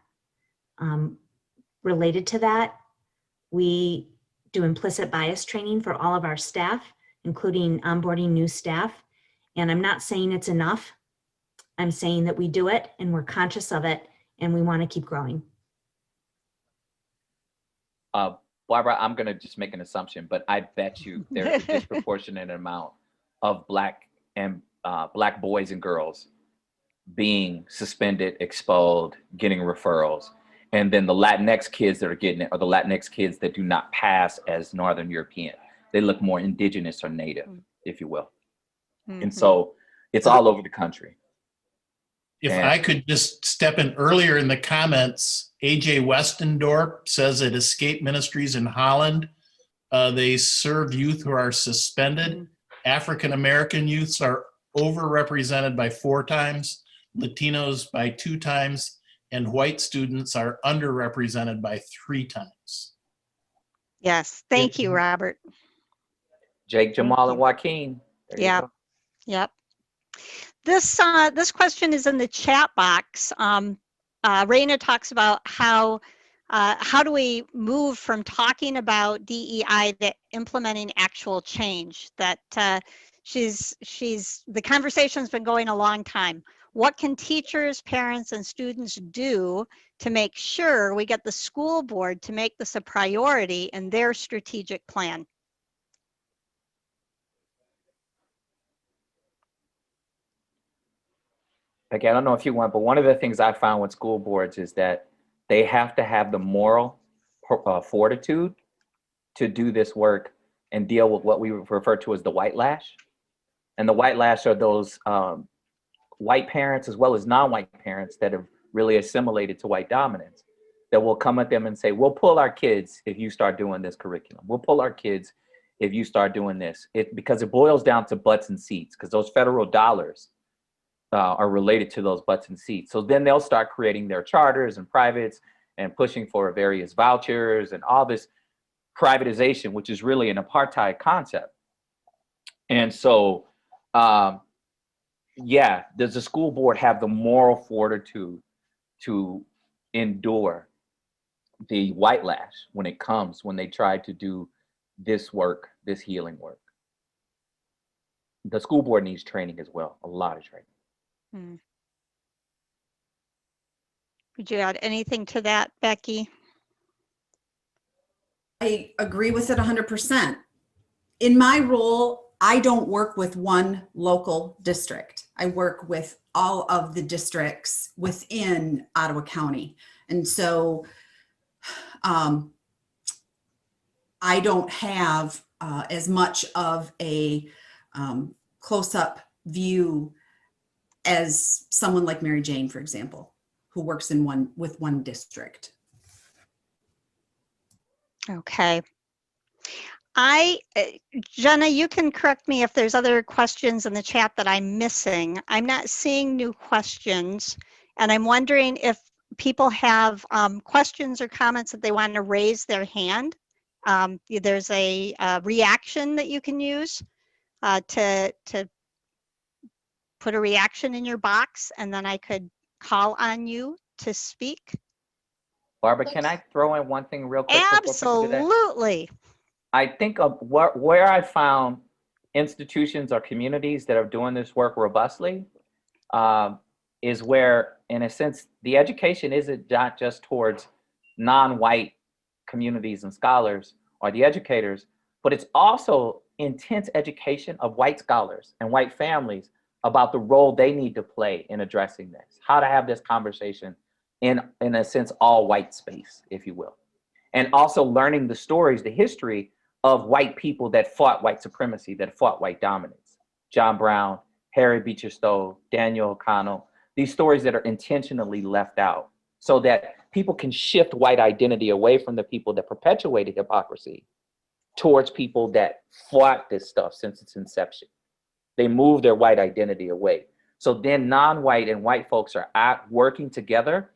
H: Related to that, we do implicit bias training for all of our staff, including onboarding new staff. And I'm not saying it's enough. I'm saying that we do it and we're conscious of it and we want to keep growing.
C: Barbara, I'm going to just make an assumption, but I bet you there's a disproportionate amount of Black boys and girls being suspended, expelled, getting referrals. And then the Latinx kids that are getting it are the Latinx kids that do not pass as Northern European. They look more indigenous or native, if you will. And so it's all over the country.
O: If I could just step in earlier in the comments, AJ Westendorp says at Escape Ministries in Holland, they serve youth who are suspended. African-American youths are overrepresented by 4 times, Latinos by 2 times, and white students are underrepresented by 3 times.
A: Yes, thank you, Robert.
C: Jake, Jamal, and Joaquin.
A: Yeah, yep. This question is in the chat box. Raina talks about how do we move from talking about DEI to implementing actual change. That the conversation's been going a long time. What can teachers, parents, and students do to make sure we get the school board to make this a priority in their strategic plan?
C: Like, I don't know if you want, but one of the things I found with school boards is that they have to have the moral fortitude to do this work and deal with what we refer to as the white lash. And the white lash are those white parents as well as non-white parents that have really assimilated to white dominance that will come at them and say, we'll pull our kids if you start doing this curriculum. We'll pull our kids if you start doing this. Because it boils down to butts and seats, because those federal dollars are related to those butts and seats. So then they'll start creating their charters and privates and pushing for various vouchers and all this privatization, which is really an apartheid concept. And so, yeah, does the school board have the moral fortitude to endure the white lash when they try to do this work, this healing work? The school board needs training as well, a lot of training.
A: Would you add anything to that, Becky?
D: I agree with it 100%. In my role, I don't work with one local district. I work with all of the districts within Ottawa County. And so I don't have as much of a close-up view as someone like Mary Jane, for example, who works with one district.
A: Okay. Jenna, you can correct me if there's other questions in the chat that I'm missing. I'm not seeing new questions, and I'm wondering if people have questions or comments that they want to raise their hand. There's a reaction that you can use to put a reaction in your box, and then I could call on you to speak.
C: Barbara, can I throw in one thing real quick?
A: Absolutely.
C: I think of where I found institutions or communities that are doing this work robustly is where, in a sense, the education isn't not just towards non-white communities and scholars or the educators, but it's also intense education of white scholars and white families about the role they need to play in addressing this, how to have this conversation in a sense, all white space, if you will. And also learning the stories, the history of white people that fought white supremacy, that fought white dominance. John Brown, Harry Beecher Stowe, Daniel O'Connell, these stories that are intentionally left out so that people can shift white identity away from the people that perpetuated hypocrisy towards people that fought this stuff since its inception. They move their white identity away. So then non-white and white folks are working together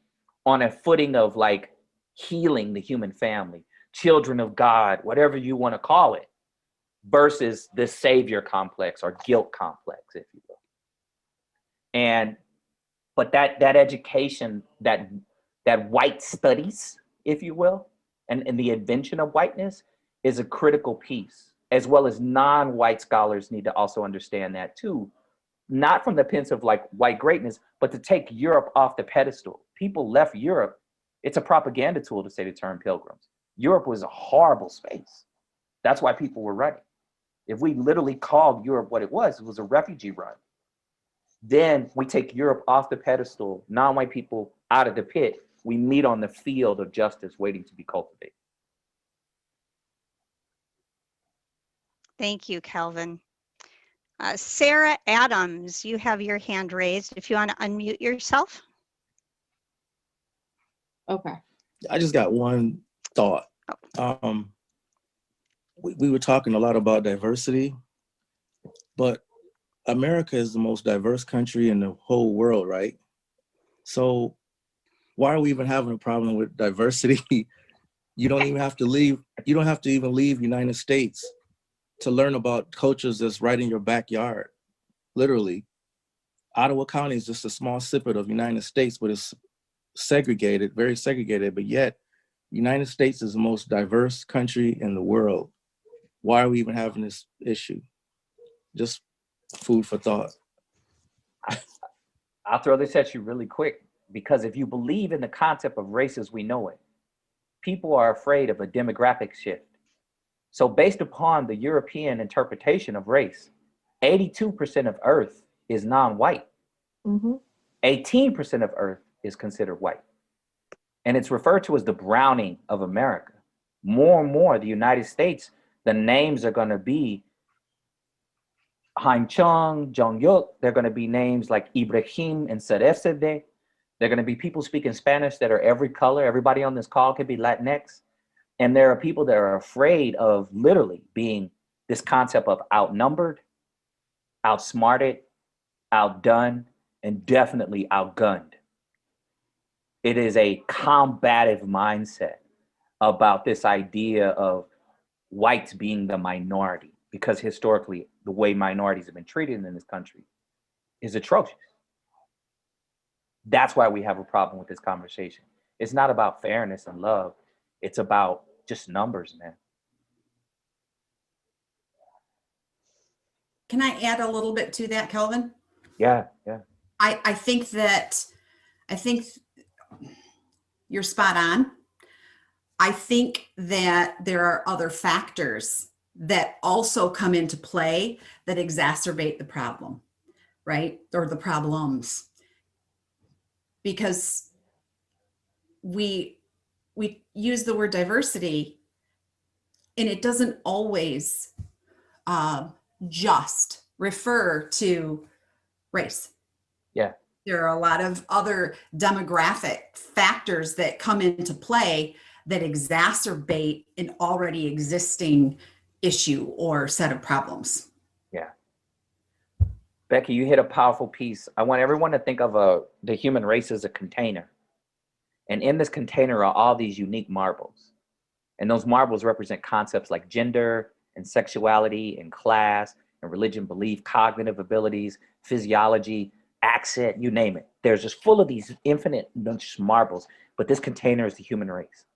C: on a footing of like healing the human family, children of God, whatever you want to call it, versus this savior complex or guilt complex, if you will. But that education, that white studies, if you will, and the invention of whiteness is a critical piece, as well as non-white scholars need to also understand that too. Not from the sense of like white greatness, but to take Europe off the pedestal. People left Europe. It's a propaganda tool to say the term pilgrims. Europe was a horrible space. That's why people were running. If we literally called Europe what it was a refugee run. Then we take Europe off the pedestal, non-white people out of the pit. We meet on the field of justice waiting to be cultivated.
A: Thank you, Kelvin. Sarah Adams, you have your hand raised. If you want to unmute yourself.
P: Okay. I just got one thought. We were talking a lot about diversity, but America is the most diverse country in the whole world, right? So why are we even having a problem with diversity? You don't even have to leave. You don't have to even leave United States to learn about cultures that's right in your backyard. Literally, Ottawa County is just a small snippet of United States, but it's segregated, very segregated, but yet United States is the most diverse country in the world. Why are we even having this issue? Just food for thought.
C: I'll throw this at you really quick, because if you believe in the concept of race as we know it, people are afraid of a demographic shift. So based upon the European interpretation of race, 82% of Earth is non-white. 18% of Earth is considered white. And it's referred to as the browning of America. More and more, the United States, the names are going to be Haim Chung, Jong Yuk. They're going to be names like Ibrahim and Serefsede. They're going to be people speaking Spanish that are every color. Everybody on this call could be Latinx. And there are people that are afraid of literally being this concept of outnumbered, outsmarted, outdone, and definitely outgunned. It is a combative mindset about this idea of whites being the minority, because historically, the way minorities have been treated in this country is atrocious. That's why we have a problem with this conversation. It's not about fairness and love. It's about just numbers, man.
D: Can I add a little bit to that, Kelvin?
C: Yeah.
D: I think you're spot on. I think that there are other factors that also come into play that exacerbate the problem, right? Or the problems. Because we use the word diversity, and it doesn't always just refer to race.
C: Yeah.
D: There are a lot of other demographic factors that come into play that exacerbate an already existing issue or set of problems.
C: Yeah. Becky, you hit a powerful piece. I want everyone to think of the human race as a container. And in this container are all these unique marbles. And those marbles represent concepts like gender and sexuality and class and religion, belief, cognitive abilities, physiology, accent, you name it. There's just full of these infinite marbles, but this container is the human race.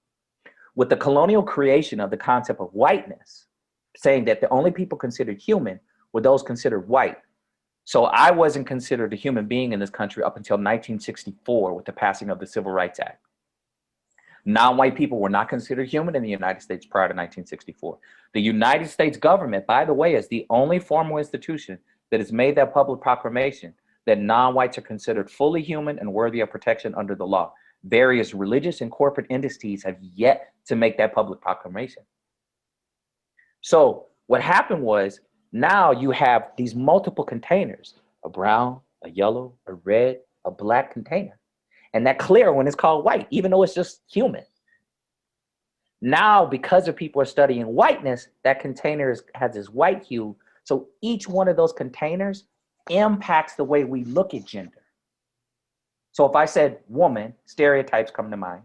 C: With the colonial creation of the concept of whiteness, saying that the only people considered human were those considered white. So I wasn't considered a human being in this country up until 1964 with the passing of the Civil Rights Act. Non-white people were not considered human in the United States prior to 1964. The United States government, by the way, is the only formal institution that has made that public proclamation that non-whites are considered fully human and worthy of protection under the law. Various religious and corporate entities have yet to make that public proclamation. So what happened was, now you have these multiple containers, a brown, a yellow, a red, a black container. And that clear one is called white, even though it's just human. Now, because of people are studying whiteness, that container has this white hue. So each one of those containers impacts the way we look at gender. So if I said woman, stereotypes come to mind.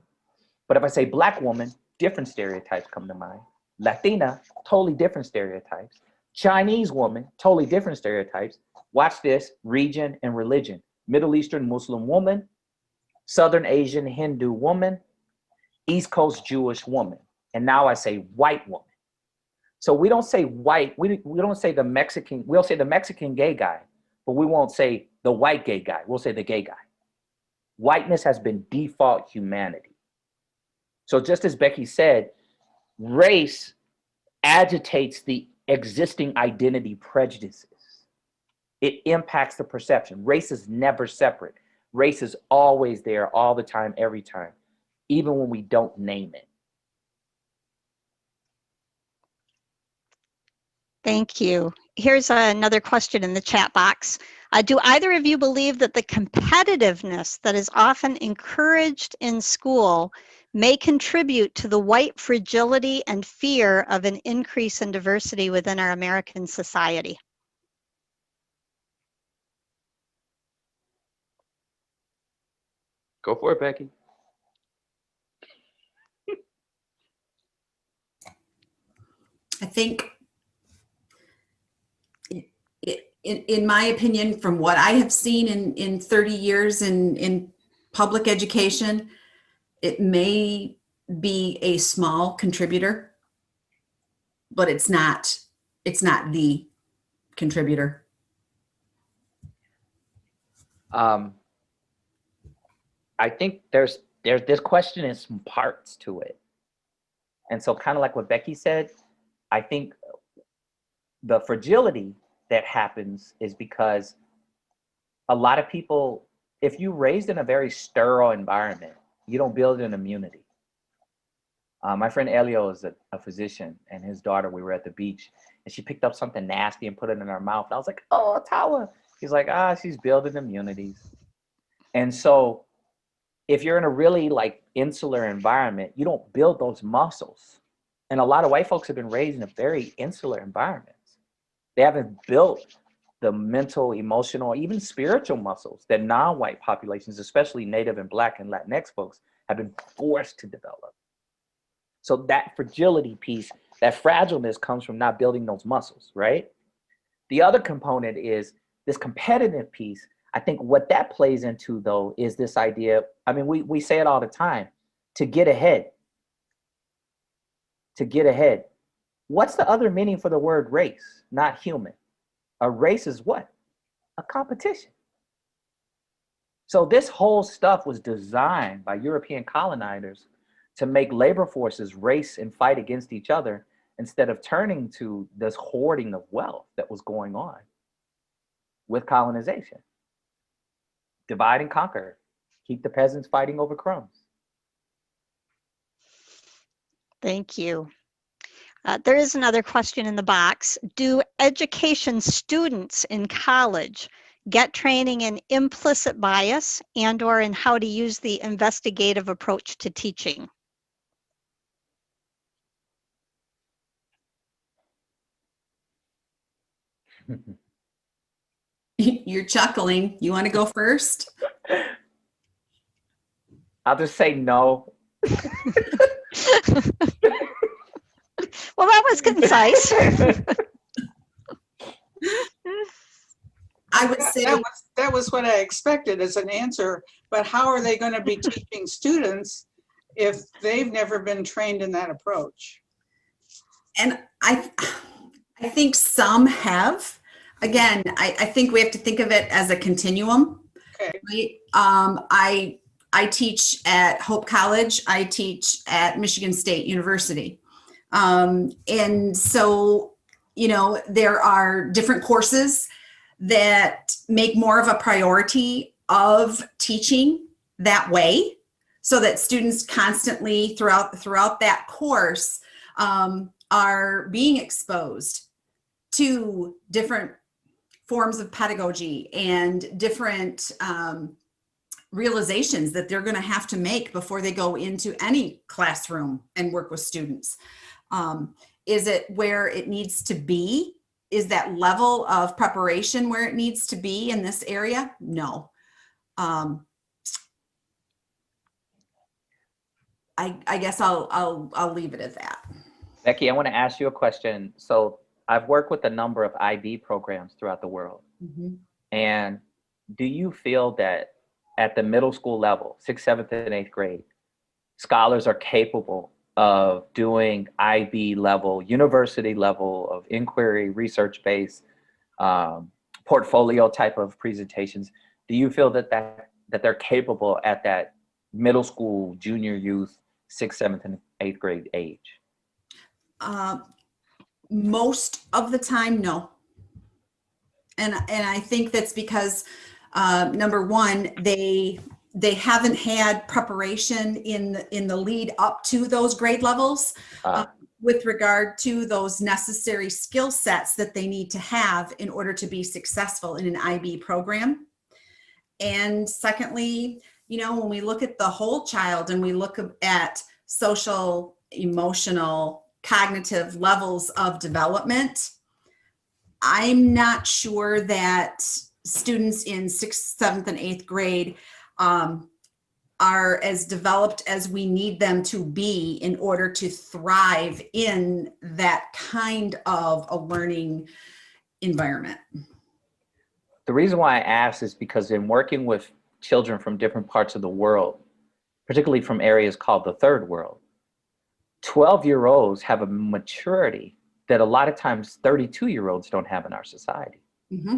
C: But if I say black woman, different stereotypes come to mind. Latina, totally different stereotypes. Chinese woman, totally different stereotypes. Watch this, region and religion. Middle Eastern Muslim woman, Southern Asian Hindu woman, East Coast Jewish woman. And now I say white woman. So we don't say white, we don't say the Mexican, we'll say the Mexican gay guy, but we won't say the white gay guy, we'll say the gay guy. Whiteness has been default humanity. So just as Becky said, race agitates the existing identity prejudices. It impacts the perception. Race is never separate. Race is always there all the time, every time, even when we don't name it.
A: Thank you. Here's another question in the chat box. Do either of you believe that the competitiveness that is often encouraged in school may contribute to the white fragility and fear of an increase in diversity within our American society?
C: Go for it, Becky.
D: I think, in my opinion, from what I have seen in 30 years in public education, it may be a small contributor, but it's not the contributor.
C: I think there's this question in some parts to it. And so kind of like what Becky said, I think the fragility that happens is because a lot of people, if you're raised in a very sterile environment, you don't build an immunity. My friend Elio is a physician, and his daughter, we were at the beach, and she picked up something nasty and put it in her mouth. And I was like, oh, Tawa. He's like, she's building immunities. And so if you're in a really like insular environment, you don't build those muscles. And a lot of white folks have been raised in a very insular environments. They haven't built the mental, emotional, even spiritual muscles that non-white populations, especially Native and Black and Latinx folks, have been forced to develop. So that fragility piece, that fragileness comes from not building those muscles, right? The other component is this competitive piece. I think what that plays into, though, is this idea, I mean, we say it all the time, to get ahead. To get ahead. What's the other meaning for the word race, not human? A race is what? A competition. So this whole stuff was designed by European colonizers to make labor forces race and fight against each other instead of turning to this hoarding of wealth that was going on with colonization. Divide and conquer. Keep the peasants fighting over crumbs.
A: Thank you. There is another question in the box. Do education students in college get training in implicit bias and/or in how to use the investigative approach to teaching?
D: You're chuckling. You want to go first?
C: I'll just say no.
A: Well, that was concise.
D: I would say
Q: that was what I expected as an answer, but how are they going to be teaching students if they've never been trained in that approach?
D: And I think some have. Again, I think we have to think of it as a continuum.
Q: Okay.
D: Right? I teach at Hope College. I teach at Michigan State University. And so, you know, there are different courses that make more of a priority of teaching that way, so that students constantly throughout that course are being exposed to different forms of pedagogy and different realizations that they're going to have to make before they go into any classroom and work with students. Is it where it needs to be? Is that level of preparation where it needs to be in this area? No. I guess I'll leave it at that.
C: Becky, I want to ask you a question. So I've worked with a number of IB programs throughout the world.
D: Mhm.
C: And do you feel that at the middle school level, 6th, 7th, and 8th grade, scholars are capable of doing IB level, university level of inquiry, research-based, portfolio type of presentations? Do you feel that they're capable at that middle school, junior youth, 6th, 7th, and 8th grade age?
D: Most of the time, no. And I think that's because number one, they haven't had preparation in the lead up to those grade levels with regard to those necessary skill sets that they need to have in order to be successful in an IB program. And secondly, you know, when we look at the whole child and we look at social, emotional, cognitive levels of development, I'm not sure that students in 6th, 7th, and 8th grade are as developed as we need them to be in order to thrive in that kind of a learning environment.
C: The reason why I ask is because in working with children from different parts of the world, particularly from areas called the third world, 12-year-olds have a maturity that a lot of times 32-year-olds don't have in our society.
D: Mm-hmm.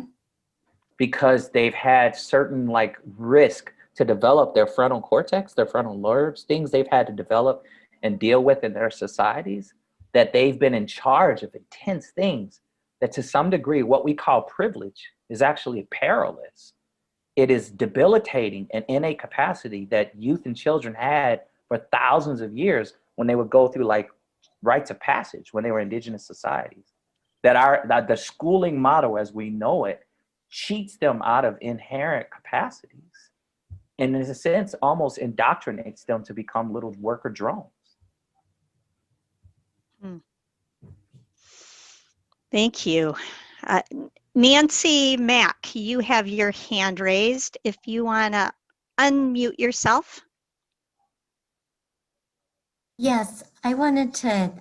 C: Because they've had certain like risk to develop their frontal cortex, their frontal lobes, things they've had to develop and deal with in their societies, that they've been in charge of intense things that to some degree, what we call privilege is actually perilous. It is debilitating an innate capacity that youth and children had for thousands of years when they would go through like rites of passage when they were indigenous societies. That the schooling model as we know it cheats them out of inherent capacities and in a sense almost indoctrinates them to become little worker drones.
A: Thank you. Nancy Mack, you have your hand raised. If you want to unmute yourself.
R: Yes, I wanted to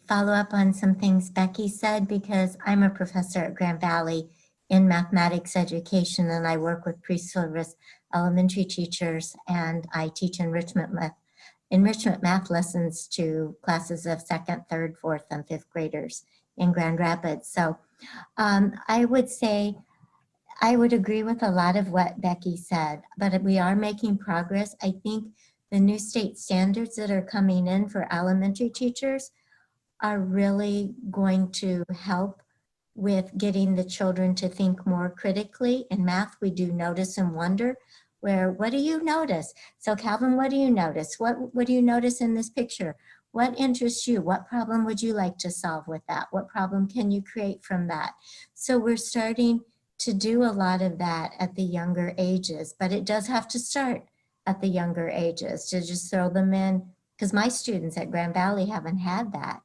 R: follow up on some things Becky said because I'm a professor at Grand Valley in mathematics education and I work with pre-service elementary teachers and I teach enrichment math lessons to classes of 2nd, 3rd, 4th, and 5th graders in Grand Rapids. So I would say I would agree with a lot of what Becky said, but we are making progress. I think the new state standards that are coming in for elementary teachers are really going to help with getting the children to think more critically. In math, we do notice and wonder, where what do you notice? So Calvin, what do you notice? What do you notice in this picture? What interests you? What problem would you like to solve with that? What problem can you create from that? So we're starting to do a lot of that at the younger ages, but it does have to start at the younger ages to just throw them in, because my students at Grand Valley haven't had that.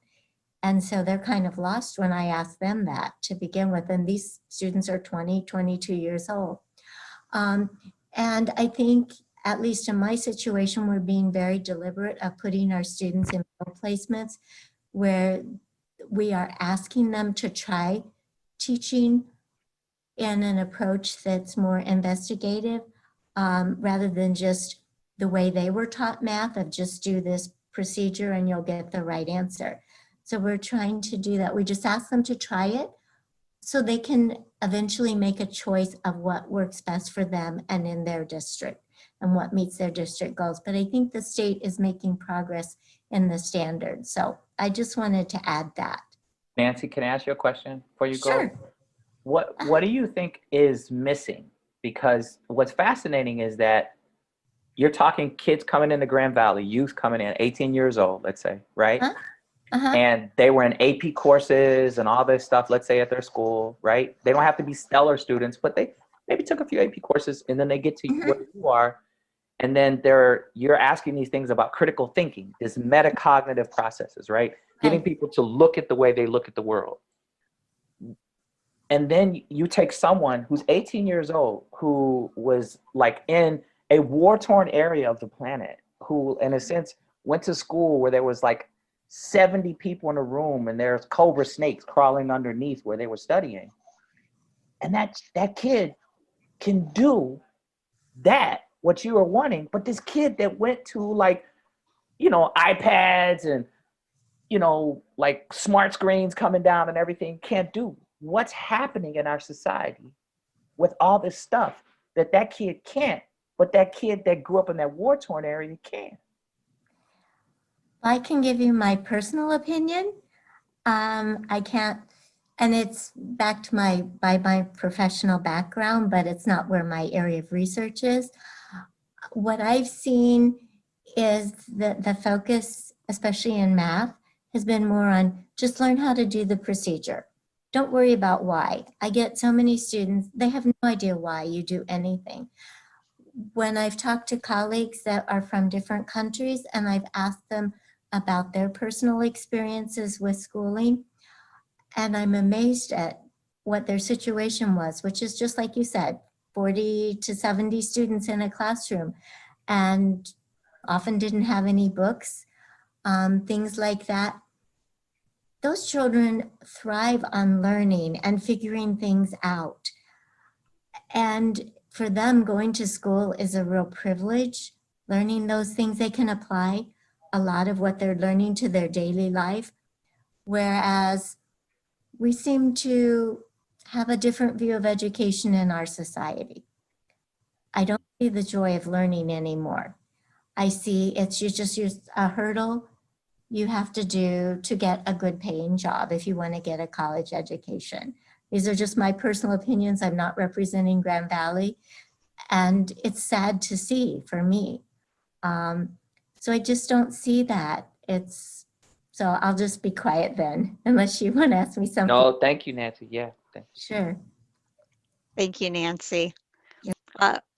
R: And so they're kind of lost when I ask them that to begin with. And these students are 20, 22 years old. And I think, at least in my situation, we're being very deliberate of putting our students in placements where we are asking them to try teaching in an approach that's more investigative, rather than just the way they were taught math of just do this procedure and you'll get the right answer. So we're trying to do that. We just ask them to try it so they can eventually make a choice of what works best for them and in their district and what meets their district goals. But I think the state is making progress in the standards. So I just wanted to add that.
C: Nancy, can I ask you a question before you go?
R: Sure.
C: What do you think is missing? Because what's fascinating is that you're talking kids coming into Grand Valley, youth coming in, 18 years old, let's say, right? And they were in AP courses and all this stuff, let's say at their school, right? They don't have to be stellar students, but they maybe took a few AP courses, and then they get to where you are. And then you're asking these things about critical thinking, this metacognitive processes, right? Getting people to look at the way they look at the world. And then you take someone who's 18 years old, who was like in a war-torn area of the planet, who in a sense went to school where there was like 70 people in a room and there's cobra snakes crawling underneath where they were studying. And that kid can do that, what you are wanting, but this kid that went to like, iPads and, like smart screens coming down and everything can't do. What's happening in our society with all this stuff that kid can't, but that kid that grew up in that war-torn area can?
R: I can give you my personal opinion. I can't, and it's back to my professional background, but it's not where my area of research is. What I've seen is that the focus, especially in math, has been more on just learn how to do the procedure. Don't worry about why. I get so many students, they have no idea why you do anything. When I've talked to colleagues that are from different countries and I've asked them about their personal experiences with schooling, and I'm amazed at what their situation was, which is just like you said, 40 to 70 students in a classroom and often didn't have any books, things like that. Those children thrive on learning and figuring things out. And for them, going to school is a real privilege. Learning those things, they can apply a lot of what they're learning to their daily life. Whereas we seem to have a different view of education in our society. I don't see the joy of learning anymore. I see it's just a hurdle you have to do to get a good paying job if you want to get a college education. These are just my personal opinions. I'm not representing Grand Valley. And it's sad to see for me. So I just don't see that. So I'll just be quiet then, unless you want to ask me something.
C: No, thank you, Nancy. Yeah, thank you.
R: Sure.
A: Thank you, Nancy.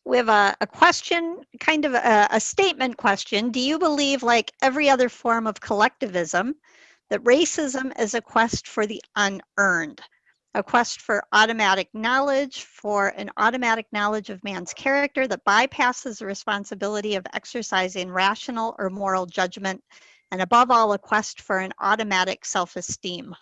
A: We have a question, kind of a statement question. Do you believe, like every other form of collectivism, that racism is a quest for the unearned, a quest for automatic knowledge, for an automatic knowledge of man's character that bypasses the responsibility of exercising rational or moral judgment, and above all, a quest for an automatic self-esteem?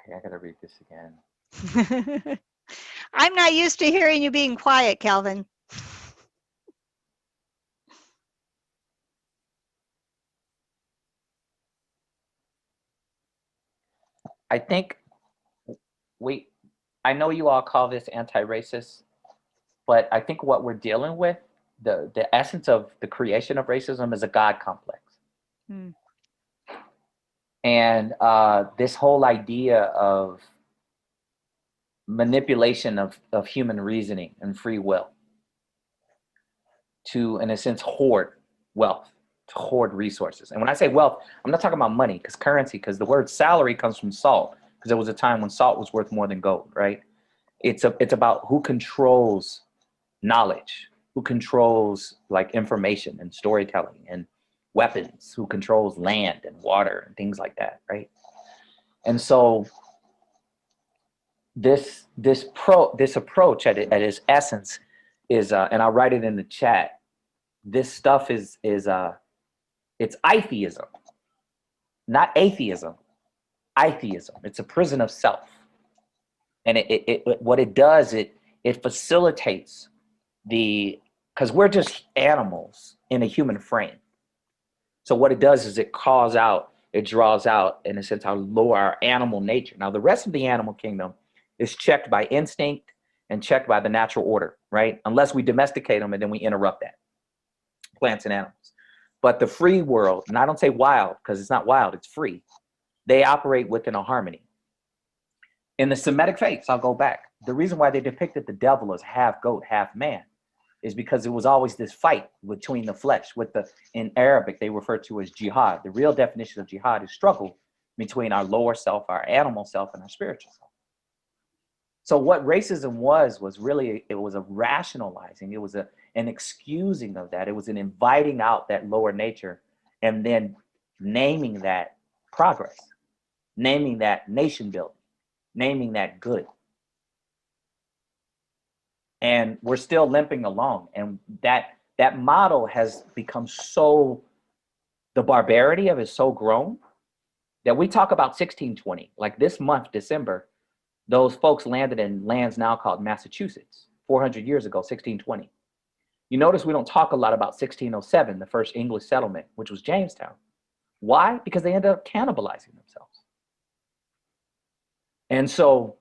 C: Okay, I gotta read this again.
A: I'm not used to hearing you being quiet, Calvin.
C: I think I know you all call this anti-racist, but I think what we're dealing with, the essence of the creation of racism is a God complex. And this whole idea of manipulation of human reasoning and free will to, in a sense, hoard wealth, to hoard resources. And when I say wealth, I'm not talking about money, because currency, because the word salary comes from salt, because there was a time when salt was worth more than gold, right? It's about who controls knowledge, who controls like information and storytelling and weapons, who controls land and water and things like that, right? And so this approach at its essence is, and I'll write it in the chat, this stuff is it's itheism, not atheism, itheism. It's a prison of self. And what it does, it facilitates because we're just animals in a human frame. So what it does is it draws out, in a sense, our animal nature. Now, the rest of the animal kingdom is checked by instinct and checked by the natural order, right? Unless we domesticate them and then we interrupt that, plants and animals. But the free world, and I don't say wild because it's not wild, it's free. They operate within a harmony. In the Semitic faiths, I'll go back. The reason why they depicted the devil as half goat, half man is because it was always this fight between the flesh. In Arabic, they refer to as jihad. The real definition of jihad is struggle between our lower self, our animal self, and our spiritual self. So what racism was really, it was a rationalizing, it was an excusing of that. It was an inviting out that lower nature and then naming that progress, naming that nation building, naming that good. And we're still limping along. And that model has become so, the barbarity of it is so grown that we talk about 1620. Like this month, December, those folks landed in lands now called Massachusetts, 400 years ago, 1620. You notice we don't talk a lot about 1607, the first English settlement, which was Jamestown. Why? Because they ended up cannibalizing themselves. And so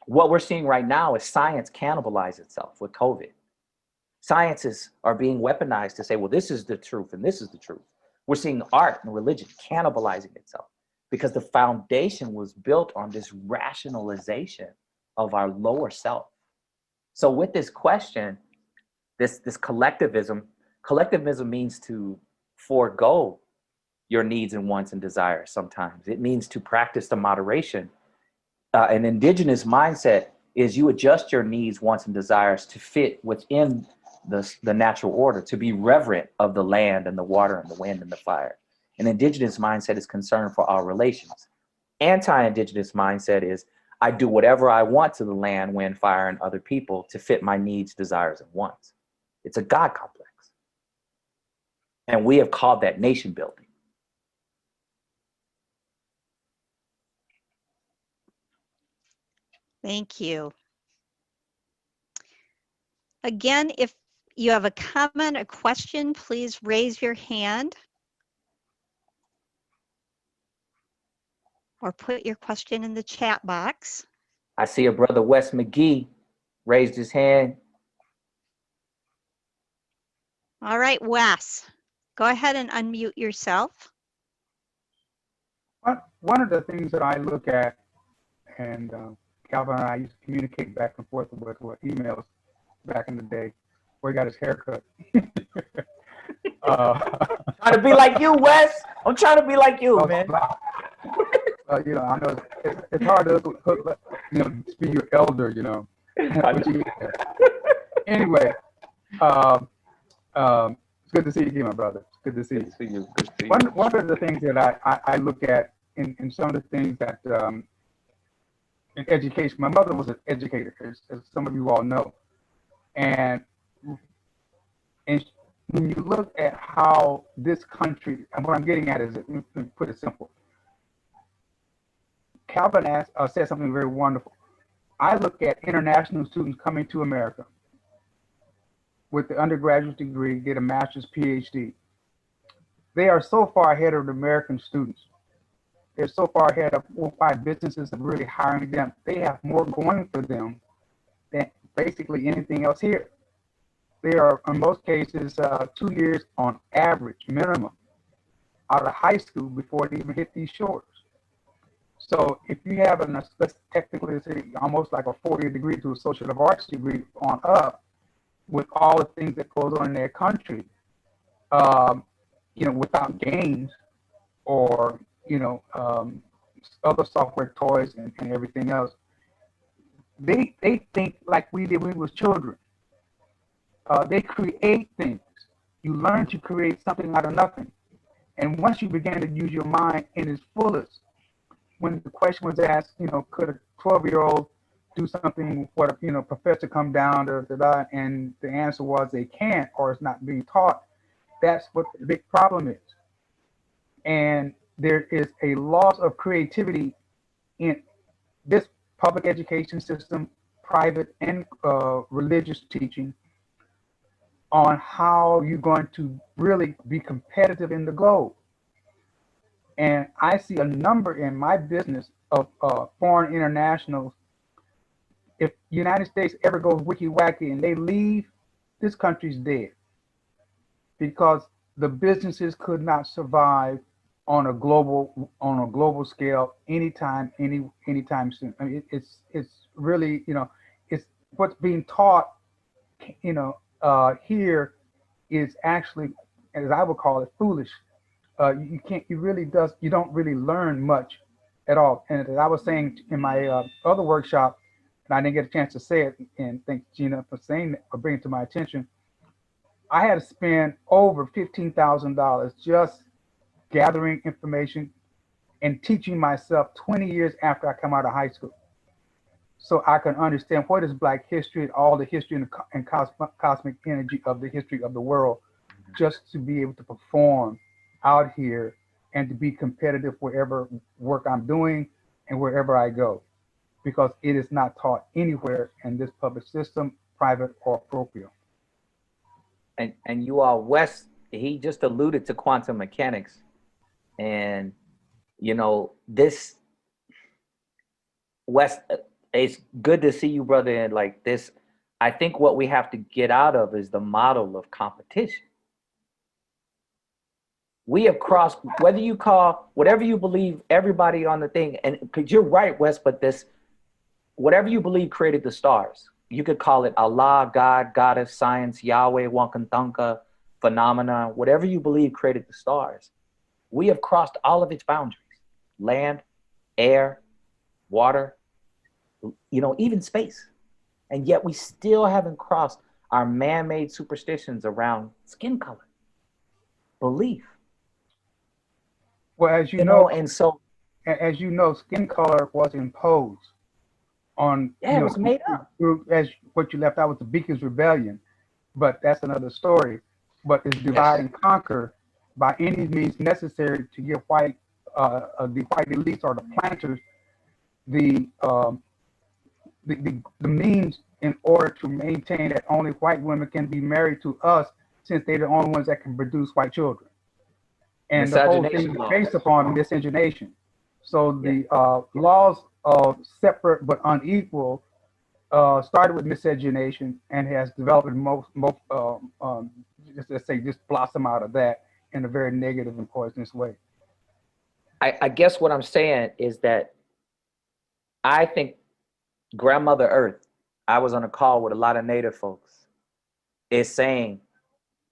C: what we're seeing right now is science cannibalize itself with COVID. Sciences are being weaponized to say, well, this is the truth and this is the truth. We're seeing art and religion cannibalizing itself because the foundation was built on this rationalization of our lower self. So with this question, this collectivism means to forego your needs and wants and desires sometimes. It means to practice the moderation. An indigenous mindset is you adjust your needs, wants, and desires to fit within the natural order, to be reverent of the land and the water and the wind and the fire. An indigenous mindset is concerned for our relations. Anti-indigenous mindset is I do whatever I want to the land, wind, fire, and other people to fit my needs, desires, and wants. It's a God complex. And we have called that nation building.
A: Thank you. Again, if you have a comment, a question, please raise your hand or put your question in the chat box.
C: I see a brother, Wes McGee, raised his hand.
A: All right, Wes, go ahead and unmute yourself.
S: One of the things that I look at, and Calvin and I used to communicate back and forth with emails back in the day, where he got his haircut.
C: Trying to be like you, Wes. I'm trying to be like you, man.
S: You know, I know it's hard to, you know, be your elder, you know. Anyway, it's good to see you again, my brother. It's good to see you.
C: Good to see you. Good to see you.
S: One of the things that I look at in some of the things that in education, my mother was an educator, as some of you all know. And when you look at how this country, and what I'm getting at is, let me put it simple. Calvin said something very wonderful. I look at international students coming to America with the undergraduate degree, get a master's, PhD. They are so far ahead of the American students. They're so far ahead of 4 or 5 businesses of really hiring them. They have more going for them than basically anything else here. They are, in most cases, 2 years on average, minimum, out of high school before they even hit these shores. So if you have let's technically say almost like a 4-year degree to a social arts degree on up, with all the things that goes on in their country, you know, without games or, you know, other software toys and everything else, they think like we did when we was children. They create things. You learn to create something out of nothing. And once you begin to use your mind in its fullest, when the question was asked, you know, could a 12-year-old do something, what, you know, professor come down, and the answer was they can't, or it's not being taught. That's what the big problem is. And there is a loss of creativity in this public education system, private and religious teaching, on how you're going to really be competitive in the globe. And I see a number in my business of foreign internationals if United States ever goes wiki-wacky and they leave, this country's dead. Because the businesses could not survive on a global scale anytime soon. I mean, it's really, it's what's being taught, here is actually, as I would call it, foolish. You don't really learn much at all. And as I was saying in my other workshop, and I didn't get a chance to say it, and thank Gina for saying it, for bringing it to my attention, I had to spend over $15,000 just gathering information and teaching myself 20 years after I come out of high school, so I can understand what is Black history and all the history and cosmic energy of the history of the world, just to be able to perform out here and to be competitive wherever work I'm doing and wherever I go, because it is not taught anywhere in this public system, private or parochial.
C: And you all, Wes, he just alluded to quantum mechanics. And, this, Wes, it's good to see you, brother. And like this, I think what we have to get out of is the model of competition. We have crossed, whether you call, whatever you believe, everybody on the thing, and because you're right, Wes, but this, whatever you believe created the stars. You could call it Allah, God, Goddess, science, Yahweh, Wankantanka, phenomena, whatever you believe created the stars. We have crossed all of its boundaries: land, air, water, even space. And yet we still haven't crossed our man-made superstitions around skin color, belief.
S: Well, as you know, skin color was imposed on,
C: it was made up.
S: As what you left out was the Beacons Rebellion, but that's another story. But it's divide and conquer by any means necessary to give the white elites or the planters the means in order to maintain that only white women can be married to us, since they're the only ones that can produce white children. And the whole thing is based upon miscegenation. So the laws of separate but unequal started with miscegenation and has developed just blossom out of that in a very negative and poisonous way.
C: I guess what I'm saying is that I think Grandmother Earth, I was on a call with a lot of Native folks, is saying,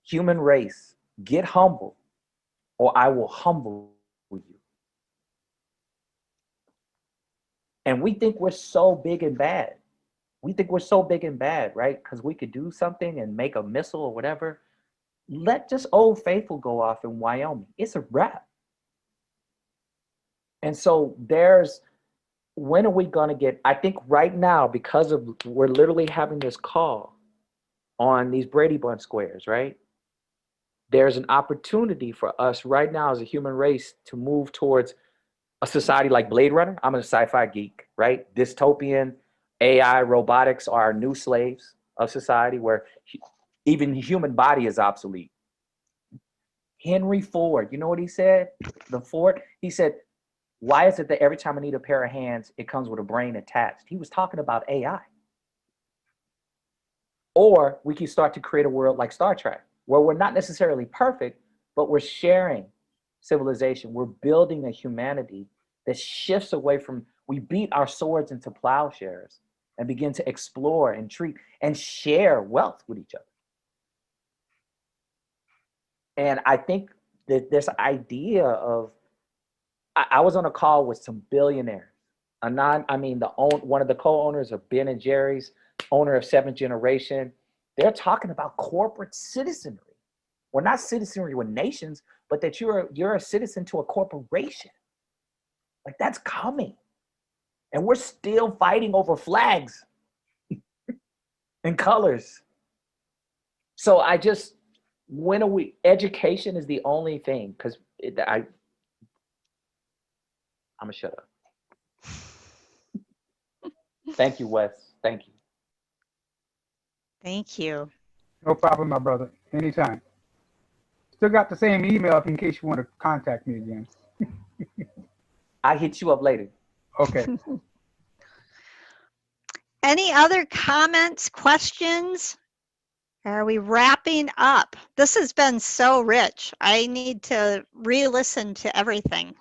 C: human race, get humble or I will humble you. And we think we're so big and bad. We think we're so big and bad, right? Because we could do something and make a missile or whatever. Let just Old Faithful go off in Wyoming. It's a wrap. And so when are we gonna get, I think right now, because of, we're literally having this call on these Brady Bunch squares, right? There's an opportunity for us right now as a human race to move towards a society like Blade Runner. I'm a sci-fi geek, right? Dystopian, AI, robotics are our new slaves of society, where even the human body is obsolete. Henry Ford, you know what he said? He said, why is it that every time I need a pair of hands, it comes with a brain attached? He was talking about AI. Or we can start to create a world like Star Trek, where we're not necessarily perfect, but we're sharing civilization. We're building a humanity that shifts away from, we beat our swords into plowshares and begin to explore and treat and share wealth with each other. And I think that this idea of, I was on a call with some billionaires. One of the co-owners of Ben & Jerry's, owner of 7th Generation. They're talking about corporate citizenry. Well, not citizenry with nations, but that you're a citizen to a corporation. Like, that's coming. And we're still fighting over flags and colors. So education is the only thing, because I'm gonna shut up. Thank you, Wes. Thank you.
A: Thank you.
S: No problem, my brother. Anytime. Still got the same email in case you want to contact me again.
C: I'll hit you up later.
S: Okay.
A: any other comments, questions? Are we wrapping up? This has been so rich. I need to re-listen to everything.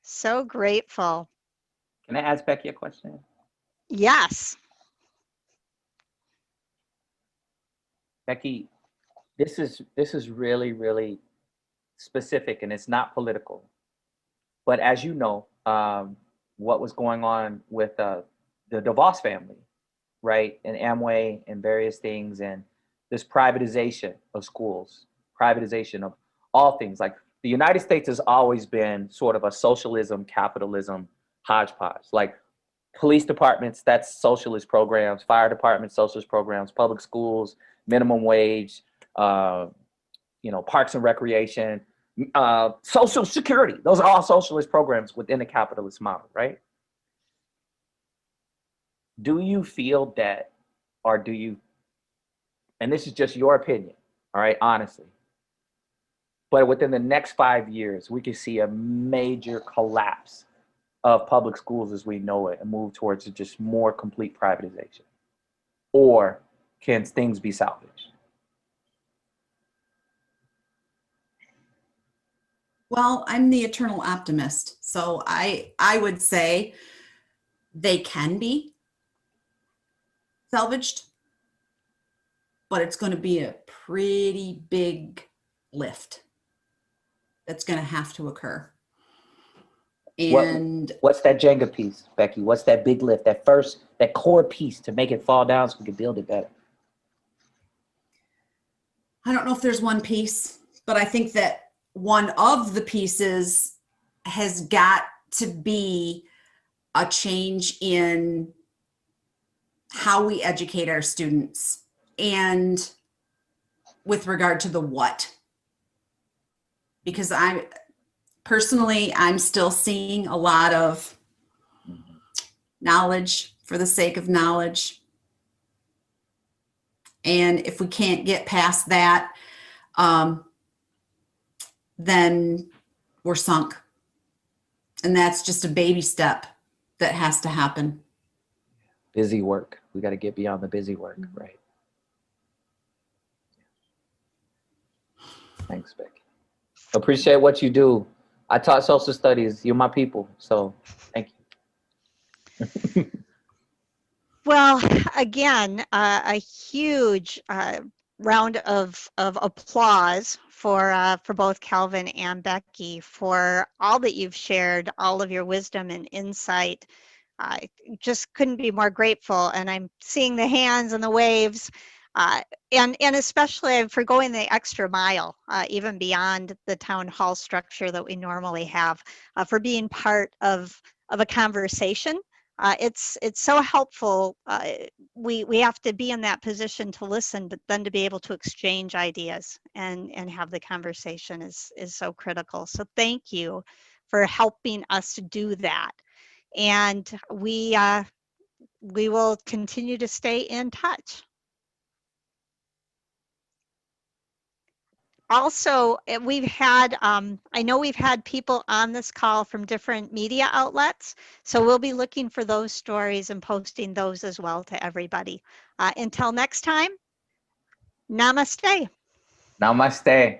A: So grateful.
C: Can I ask Becky a question?
A: Yes.
C: Becky, this is really, really specific and it's not political. But as you know, what was going on with the DeVos family, right? And Amway and various things, and this privatization of schools, privatization of all things. Like the United States has always been sort of a socialism, capitalism hodgepodge. Like police departments, that's socialist programs, fire departments, socialist programs, public schools, minimum wage, parks and recreation, Social Security. Those are all socialist programs within the capitalist model, right? Do you feel that, or do you, and this is just your opinion, all right, honestly, but within the next 5 years, we could see a major collapse of public schools as we know it and move towards just more complete privatization? Or can things be salvaged?
D: Well, I'm the eternal optimist. So I would say they can be salvaged, but it's going to be a pretty big lift that's going to have to occur. And
C: what's that Jenga piece, Becky? What's that big lift, that core piece to make it fall down so we can build it better?
D: I don't know if there's one piece, but I think that one of the pieces has got to be a change in how we educate our students, and with regard to the what. Because I'm still seeing a lot of knowledge for the sake of knowledge. And if we can't get past that, then we're sunk. And that's just a baby step that has to happen.
C: Busy work. We got to get beyond the busy work, right? Thanks, Becky. Appreciate what you do. I taught social studies. You're my people, so thank you.
A: Well, again, a huge round of applause for both Calvin and Becky for all that you've shared, all of your wisdom and insight. I just couldn't be more grateful, and I'm seeing the hands and the waves, and especially for going the extra mile, even beyond the town hall structure that we normally have, for being part of a conversation. It's so helpful. We have to be in that position to listen, but then to be able to exchange ideas and have the conversation is so critical. So thank you for helping us to do that. And we will continue to stay in touch. Also, we've had, I know we've had people on this call from different media outlets, so we'll be looking for those stories and posting those as well to everybody. Until next time, namaste.
C: Namaste.